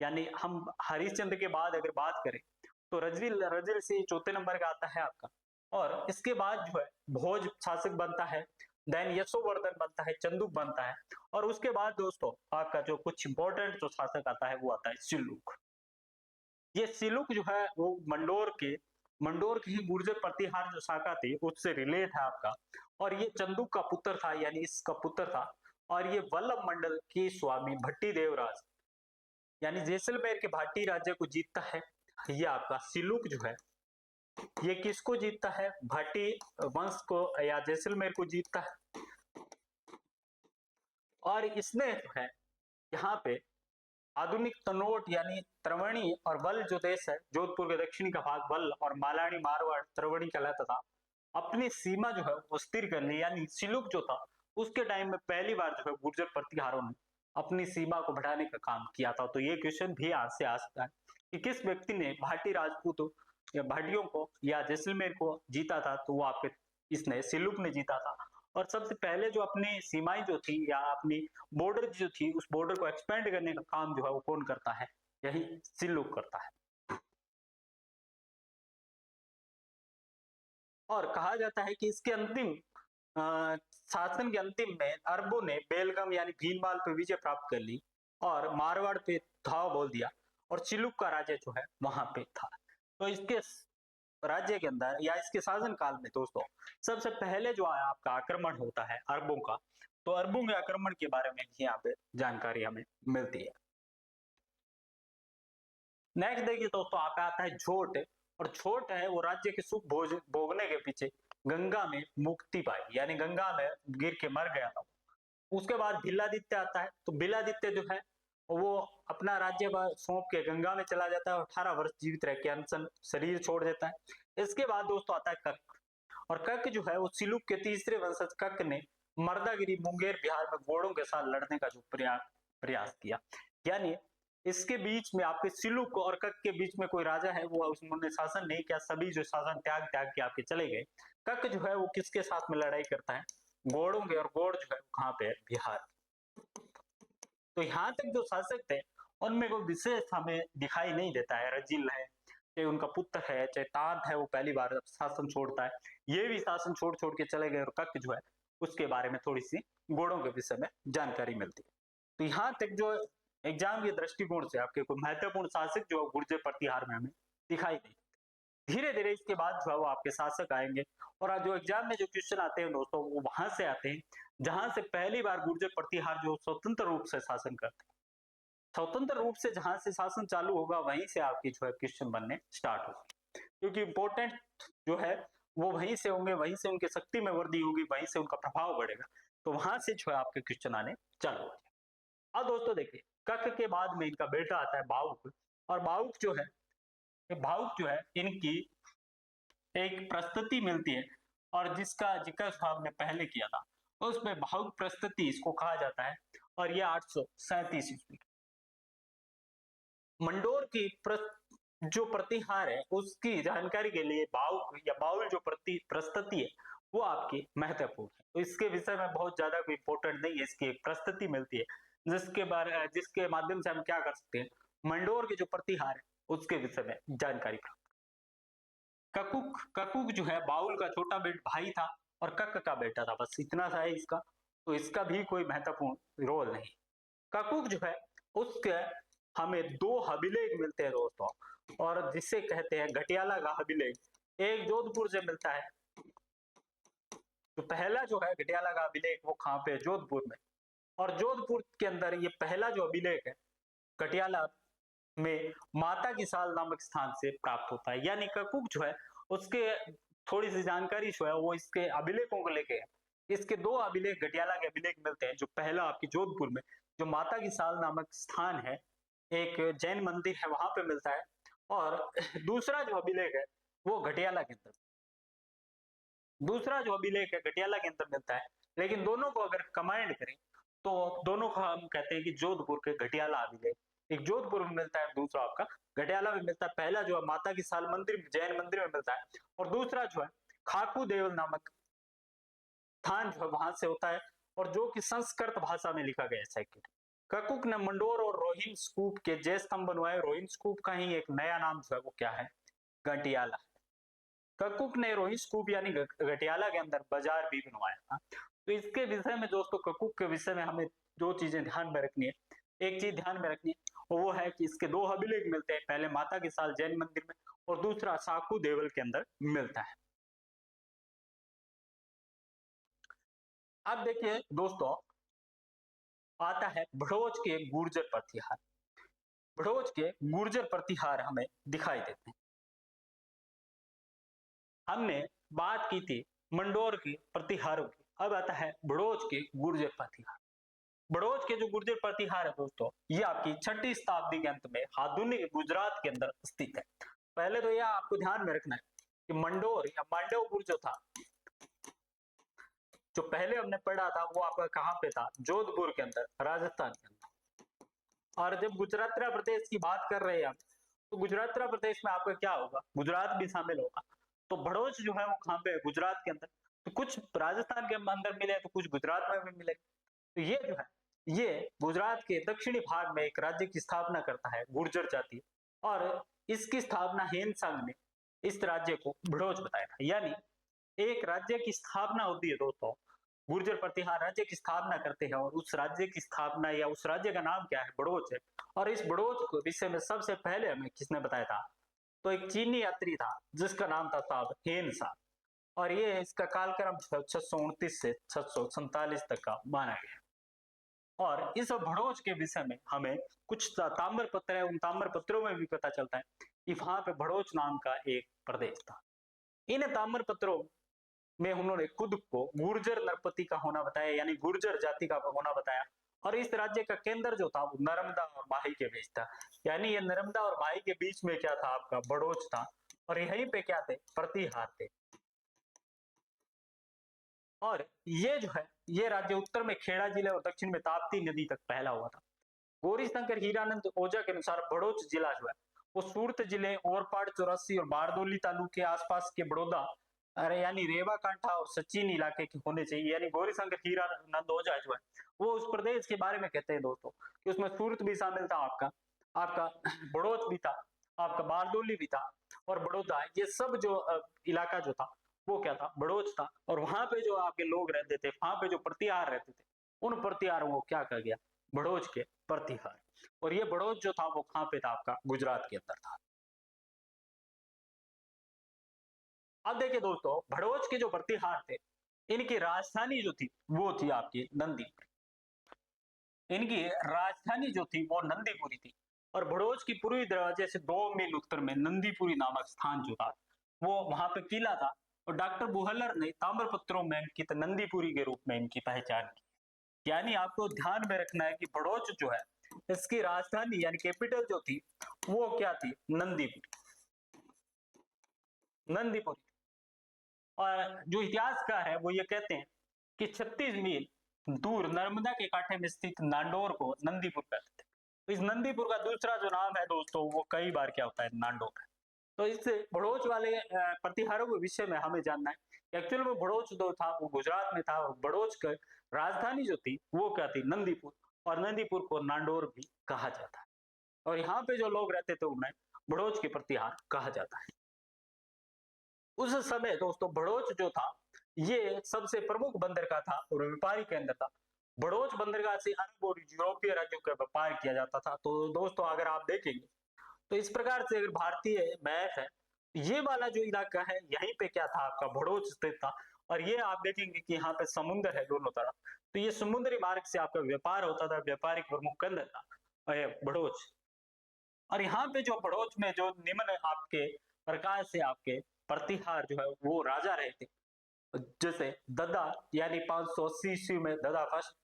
यानी हम हरिश्चंद्र के बाद अगर बात करें तो रजिल रजिल से चौथे नंबर का आता है आपका। और इसके बाद जो है भोज शासक बनता है, देन यशोवर्धन बनता है, चंदुक बनता है और उसके बाद दोस्तों आपका जो कुछ इंपॉर्टेंट जो शासक आता है वो आता है सिलुक। ये सिलुक जो है वो मंडोर की ही गुर्जर प्रतिहार जो शाखा थी उससे रिलेट है आपका। और ये चंदुक का पुत्र था, यानी इसका पुत्र था। और ये वल्लभ मंडल के स्वामी भट्टी देवराज यानी जैसलमेर के भाटी राज्य को जीतता है। ये आपका सिलुक जो है ये किसको जीतता है, भाटी वंश को या जैसलमेर को जीतता है। और इसने जो है यहाँ पे आधुनिक तनोट यानी त्रवणी और वल जो देश है, जोधपुर के दक्षिणी का भाग वल और मालानी मारवाड़ त्रवणी कहलाता था, अपनी सीमा जो है वो स्थिर कर ली, यानी सिलुक जो था उसके टाइम में पहली बार जो है गुर्जर प्रतिहारों ने अपनी सीमा को बढ़ाने का काम किया था। तो ये क्वेश्चन भी आज से आ सकता है कि किस व्यक्ति ने भाटी राजपूतों या भाटियों को या जैसलमेर को जीता था, तो वो आपके इसने सिलुक ने जीता था। और सबसे पहले जो अपनी सीमाएं जो थी या अपनी बॉर्डर जो थी उस बॉर्डर को एक्सपेंड करने का काम जो है वो कौन करता है, यही सिलुक करता है। और कहा जाता है कि इसके अंतिम शासन के अंतिम में अरबों ने बेलगाम यानी भीनमाल पर विजय प्राप्त कर ली और मारवाड़ पे धावा बोल दिया और चिलुक का राज्य जो है वहां पे था। तो इसके राज्य के अंदर या इसके शासन काल में दोस्तों सबसे पहले जो आपका आक्रमण होता है अरबों का, तो अरबों के आक्रमण के बारे में यहाँ पे जानकारी हमें मिलती है। नेक्स्ट देखिए दोस्तों आपका आता है झोट। और झोट है वो राज्य के सुख भोगने के पीछे गंगा में मुक्ति पाई, यानी गंगा में गिर के मर गया था। उसके बाद भिलादित्य आता है। तो भिलादित्य जो है वो अपना राज्य सौंप के गंगा में चला जाता है और 18 वर्ष जीवित रह के अनशन शरीर छोड़ देता है। इसके बाद दोस्तों आता है कक। और कक जो है वो सिलुक के तीसरे वंशज कक ने मर्दागिरी मुंगेर बिहार में घोड़ों के साथ लड़ने का जो प्रयास किया, यानी इसके बीच में आपके सिलुक और कक के बीच में कोई राजा है वो उन्होंने शासन नहीं किया, सभी जो शासन त्याग त्याग के आपके चले गए। कक जो है वो किसके साथ में लड़ाई करता है, घोड़ों के, और घोड़ जो है कहाँ पे है, बिहार। तो यहाँ तक जो शासक थे उनमें कोई विशेष हमें दिखाई नहीं देता है। रजिल है, चाहे उनका पुत्र है, चाहे तांत है, वो पहली बार शासन छोड़ता है, ये भी शासन छोड़ छोड़ के चले गए। और कक जो है उसके बारे में थोड़ी सी घोड़ों के विषय में जानकारी मिलती है। तो यहाँ तक जो एग्जाम के दृष्टिकोण से आपके कोई महत्वपूर्ण शासक जो गुर्जर प्रतिहार में हमें दिखाई नहीं। धीरे धीरे इसके बाद जो है वो आपके शासक आएंगे और जो एग्जाम में जो क्वेश्चन आते हैं दोस्तों वो वहां से आते हैं जहां से पहली बार गुर्जर प्रतिहार जो स्वतंत्र रूप से शासन करते हैं। स्वतंत्र रूप से जहां से शासन चालू होगा वहीं से आपकी जो है क्वेश्चन बनने स्टार्ट होगा, क्योंकि इंपॉर्टेंट जो है वो वहीं से होंगे, वहीं से उनकी शक्ति में वृद्धि होगी, वहीं से उनका प्रभाव बढ़ेगा। तो वहां से जो है आपके क्वेश्चन आने चालू हो जाए। अब दोस्तों देखिए कक के बाद में इनका बेटा आता है भावुक। और भावुक जो है इनकी एक प्रस्तुति मिलती है और जिसका जिक्र हमने पहले किया था, उसमें भावुक प्रस्तुति इसको कहा जाता है। और यह 837 ईस्वी मंडोर की जो प्रतिहार है उसकी जानकारी के लिए भावुक या बाउल जो प्रस्तुति है वो आपकी महत्वपूर्ण है। तो इसके विषय में बहुत ज्यादा कोई इंपॉर्टेंट नहीं है, इसकी एक प्रस्तुति मिलती है जिसके माध्यम से हम क्या कर सकते हैं, मंडोर के जो प्रतिहार है उसके विषय में जानकारी प्राप्त। ककुक जो है बाउल का छोटा भाई था और कक का बेटा था, बस इतना सा है इसका। तो इसका भी कोई महत्वपूर्ण रोल नहीं। ककुक जो है उसके हमें 2 अभिलेख मिलते हैं दोस्तों, और जिसे कहते हैं घटियाला का अभिलेख। एक जोधपुर से मिलता है, तो पहला जो है घटियाला का अभिलेख वो कहाँ पे है, जोधपुर में। और जोधपुर के अंदर ये पहला जो अभिलेख है घटियाला में माता की साल नामक स्थान से प्राप्त होता है। यानी ककुक जो है उसके थोड़ी सी जानकारी जो है वो इसके अभिलेखों को लेके है। इसके 2 अभिलेख घटियाला के अभिलेख मिलते हैं, जो पहला आपकी जोधपुर में जो माता की साल नामक स्थान है, एक जैन मंदिर है वहां पे मिलता है। और दूसरा जो अभिलेख है वो घटियाला के अंदर मिलता है। लेकिन दोनों को अगर कंबाइंड करें तो दोनों को हम कहते हैं कि जोधपुर के घटियाला अभिलेख। एक जोधपुर में मिलता है, दूसरा आपका घटियाला में मिलता है। पहला जो है माता की साल मंदिर जैन मंदिर में मिलता है, और दूसरा जो है खाकू देवल नामक स्थान जो है वहां से होता है, और जो कि संस्कृत भाषा में लिखा गया है। ककुक ने मंडोर और रोहिन स्तूप के जय स्तंभ बनवाए। रोहिन स्तूप का ही एक नया नाम जो है वो क्या है, घटियाला। ककुक ने रोहिन स्तूप यानी घटियाला के अंदर बाजार भी बनवाया था। तो इसके विषय में दोस्तों ककुक के विषय में हमें 2 चीजें ध्यान में रखनी है। एक चीज ध्यान में रखनी है वो है कि इसके 2 अभिलेख मिलते हैं, पहले माता की साल जैन मंदिर में और दूसरा साकू देवल के अंदर मिलता है। अब देखिए दोस्तों आता है भड़ोच के गुर्जर प्रतिहार। भड़ोच के गुर्जर प्रतिहार हमें दिखाई देते हैं। हमने बात की थी मंडोर के प्रतिहारों की, अब आता है भड़ोच के गुर्जर प्रतिहार। बड़ौच के जो गुर्जर प्रतिहार है दोस्तों ये आपकी 6ठी शताब्दी के अंत में आधुनिक गुजरात के अंदर स्थित है। पहले तो यह आपको ध्यान में रखना है कि मंडोर या मांडवपुर जो था, जो पहले हमने पढ़ा था, वो आपका कहाँ पे था, जोधपुर के अंदर, राजस्थान के अंदर। और जब गुजरात प्रदेश की बात कर रहे हैं हम, तो गुजरात प्रदेश में आपका क्या होगा, गुजरात भी शामिल होगा। तो भड़ोच जो है वो कहाँ पे है, गुजरात के अंदर। तो कुछ राजस्थान के अंदर मिले तो कुछ गुजरात में भी मिले। तो ये जो है, ये गुजरात के दक्षिणी भाग में एक राज्य की स्थापना करता है गुर्जर जाति, और इसकी स्थापना हेनसांग ने इस राज्य को भड़ोच बताया था। यानी एक राज्य की स्थापना होती है दोस्तों, गुर्जर प्रतिहार राज्य की स्थापना करते हैं, और उस राज्य की स्थापना या उस राज्य का नाम क्या है, बड़ोच है। और इस बड़ोच को विषय में सबसे पहले हमें किसने बताया था, तो एक चीनी यात्री था जिसका नाम था साहब हेनसांग, और ये इसका कालक्रम 629 से 647 तक का माना गया। और इस भड़ोच के विषय में हमें कुछ ताम्र पत्र है, उन ताम्र पत्रों में भी पता चलता है कि वहां पे भड़ोच नाम का एक प्रदेश था। इन ताम्र पत्रों में उन्होंने खुद को गुर्जर नरपति का होना बताया, यानी गुर्जर जाति का होना बताया। और इस राज्य का केंद्र जो था वो नर्मदा और माही के बीच था, यानी ये नर्मदा और माही के बीच में क्या था, आपका बड़ोच था। और यहीं पे क्या थे, प्रतिहार थे। और ये जो है, ये राज्य उत्तर में खेड़ा जिले और दक्षिण में ताप्ती नदी तक फैला हुआ था। गौरीशंकर हीरानंद ओझा के अनुसार बड़ोच जिला जो है वो सूरत जिले, ओरपाड़, चौरासी और बारदोली तालुक के आसपास के बड़ौदा, अरे यानी रेवा कांठा और सचिन इलाके के होने चाहिए। यानी गौरीशंकर हीरानंद ओझा जो है वो उस प्रदेश के बारे में कहते हैं दोस्तों कि उसमें सूरत भी शामिल था, आपका आपका बड़ोच भी था, आपका बारदोली भी था, और बड़ौदा, ये सब जो इलाका जो था वो क्या था, बड़ोच था। और वहां पे जो आपके लोग रहते थे, वहां पे जो प्रतिहार रहते थे, उन प्रतिहारों को क्या कहा गया, बड़ोच के प्रतिहार। और ये बड़ोच जो था वो कहां पे था, आपका गुजरात के अंदर था। अब देखिए दोस्तों, भड़ोच के जो प्रतिहार थे, इनकी राजधानी जो थी वो थी आपकी नंदीपुर। इनकी राजधानी जो थी वो नंदीपुरी थी। और भड़ोच की पूर्वी दरवाजे से 2 मील उत्तर में नंदीपुरी नामक स्थान जो था, वो वहां पे किला था। और डॉक्टर बुहलर ने ताम्रपत्रों में इनकी नंदीपुरी के रूप में इनकी पहचान की। यानी आपको ध्यान में रखना है कि भड़ोच जो है, इसकी राजधानी यानी कैपिटल जो थी वो क्या थी, नंदीपुरी, नंदीपुरी। और जो इतिहासकार है वो ये कहते हैं कि 36 मील दूर नर्मदा के कांठे में स्थित नांडोर को नंदीपुर कहते थे। तो इस नंदीपुर का दूसरा जो नाम है दोस्तों, वो कई बार क्या होता है, नांडोर है। तो इस भड़ोच वाले प्रतिहारों के विषय में हमें जानना है। एक्चुअल में भड़ोच जो था वो गुजरात में था, और भड़ोच की राजधानी जो थी वो क्या थी, नंदीपुर। और नंदीपुर को नांडोर भी कहा जाता है। और यहाँ पे जो लोग रहते थे उन्हें भड़ोच के प्रतिहार कहा जाता है। उस समय दोस्तों भड़ोच जो था ये सबसे प्रमुख बंदरगाह था और व्यापारी केंद्र था। भड़ोच बंदरगाह से अरब और यूरोपीय राज्यों का व्यापार किया जाता था। तो दोस्तों अगर आप देखेंगे तो इस प्रकार से अगर भारतीय मैप है, ये वाला जो इलाका है यहीं पे क्या था, आपका भड़ोच स्थित था। और ये आप देखेंगे कि यहाँ पे समुद्र है दोनों तरफ, तो ये समुद्री मार्ग से आपका व्यापार होता था, व्यापारिक प्रमुख केंद्र था भड़ोच। और यहाँ पे जो भड़ोच में जो निम्न आपके प्रकार से आपके प्रतिहार जो है वो राजा रहे थे, जैसे ददा यानी 580 ईस्वी में ददा फर्स्ट,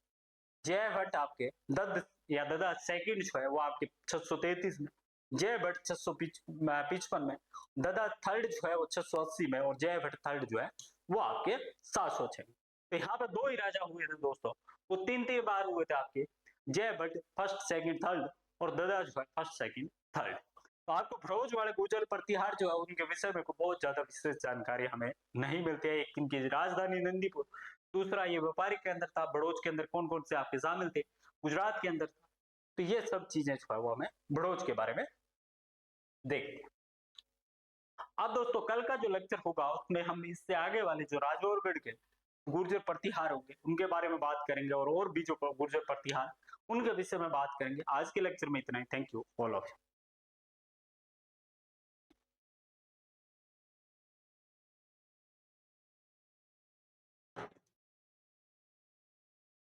जय भट्ट आपके दद या ददा सेकंड जो है वो आपके 633 में, जय भट्ट 655 में, ददा थर्ड जो है वो 680 में, और जय भट्ट थर्ड जो है वो आपके 706 में। तो यहाँ पे 2 ही राजा हुए थे दोस्तों, वो 3 बार हुए थे आपके, जय भट्ट फर्स्ट सेकंड थर्ड, और ददा जो है फर्स्ट सेकंड थर्ड। तो आपको भड़ोच वाले गुर्जर प्रतिहार जो है उनके विषय में बहुत ज्यादा विशेष जानकारी हमें नहीं मिलती है। एक इनकी राजधानी नंदीपुर, दूसरा ये व्यापारिक केंद्र था। भड़ोच के अंदर कौन कौन से आपके शामिल थे, गुजरात के अंदर था। तो ये सब चीजें जो है वो हमें भड़ोच के बारे में देखते हैं। अब दोस्तों कल का जो लेक्चर होगा उसमें हम इससे आगे वाले जो राजौरगढ़ के गुर्जर प्रतिहार होंगे उनके बारे में बात करेंगे, और भी जो गुर्जर प्रतिहार उनके विषय में बात करेंगे। आज के लेक्चर में इतना ही। Thank you all of you.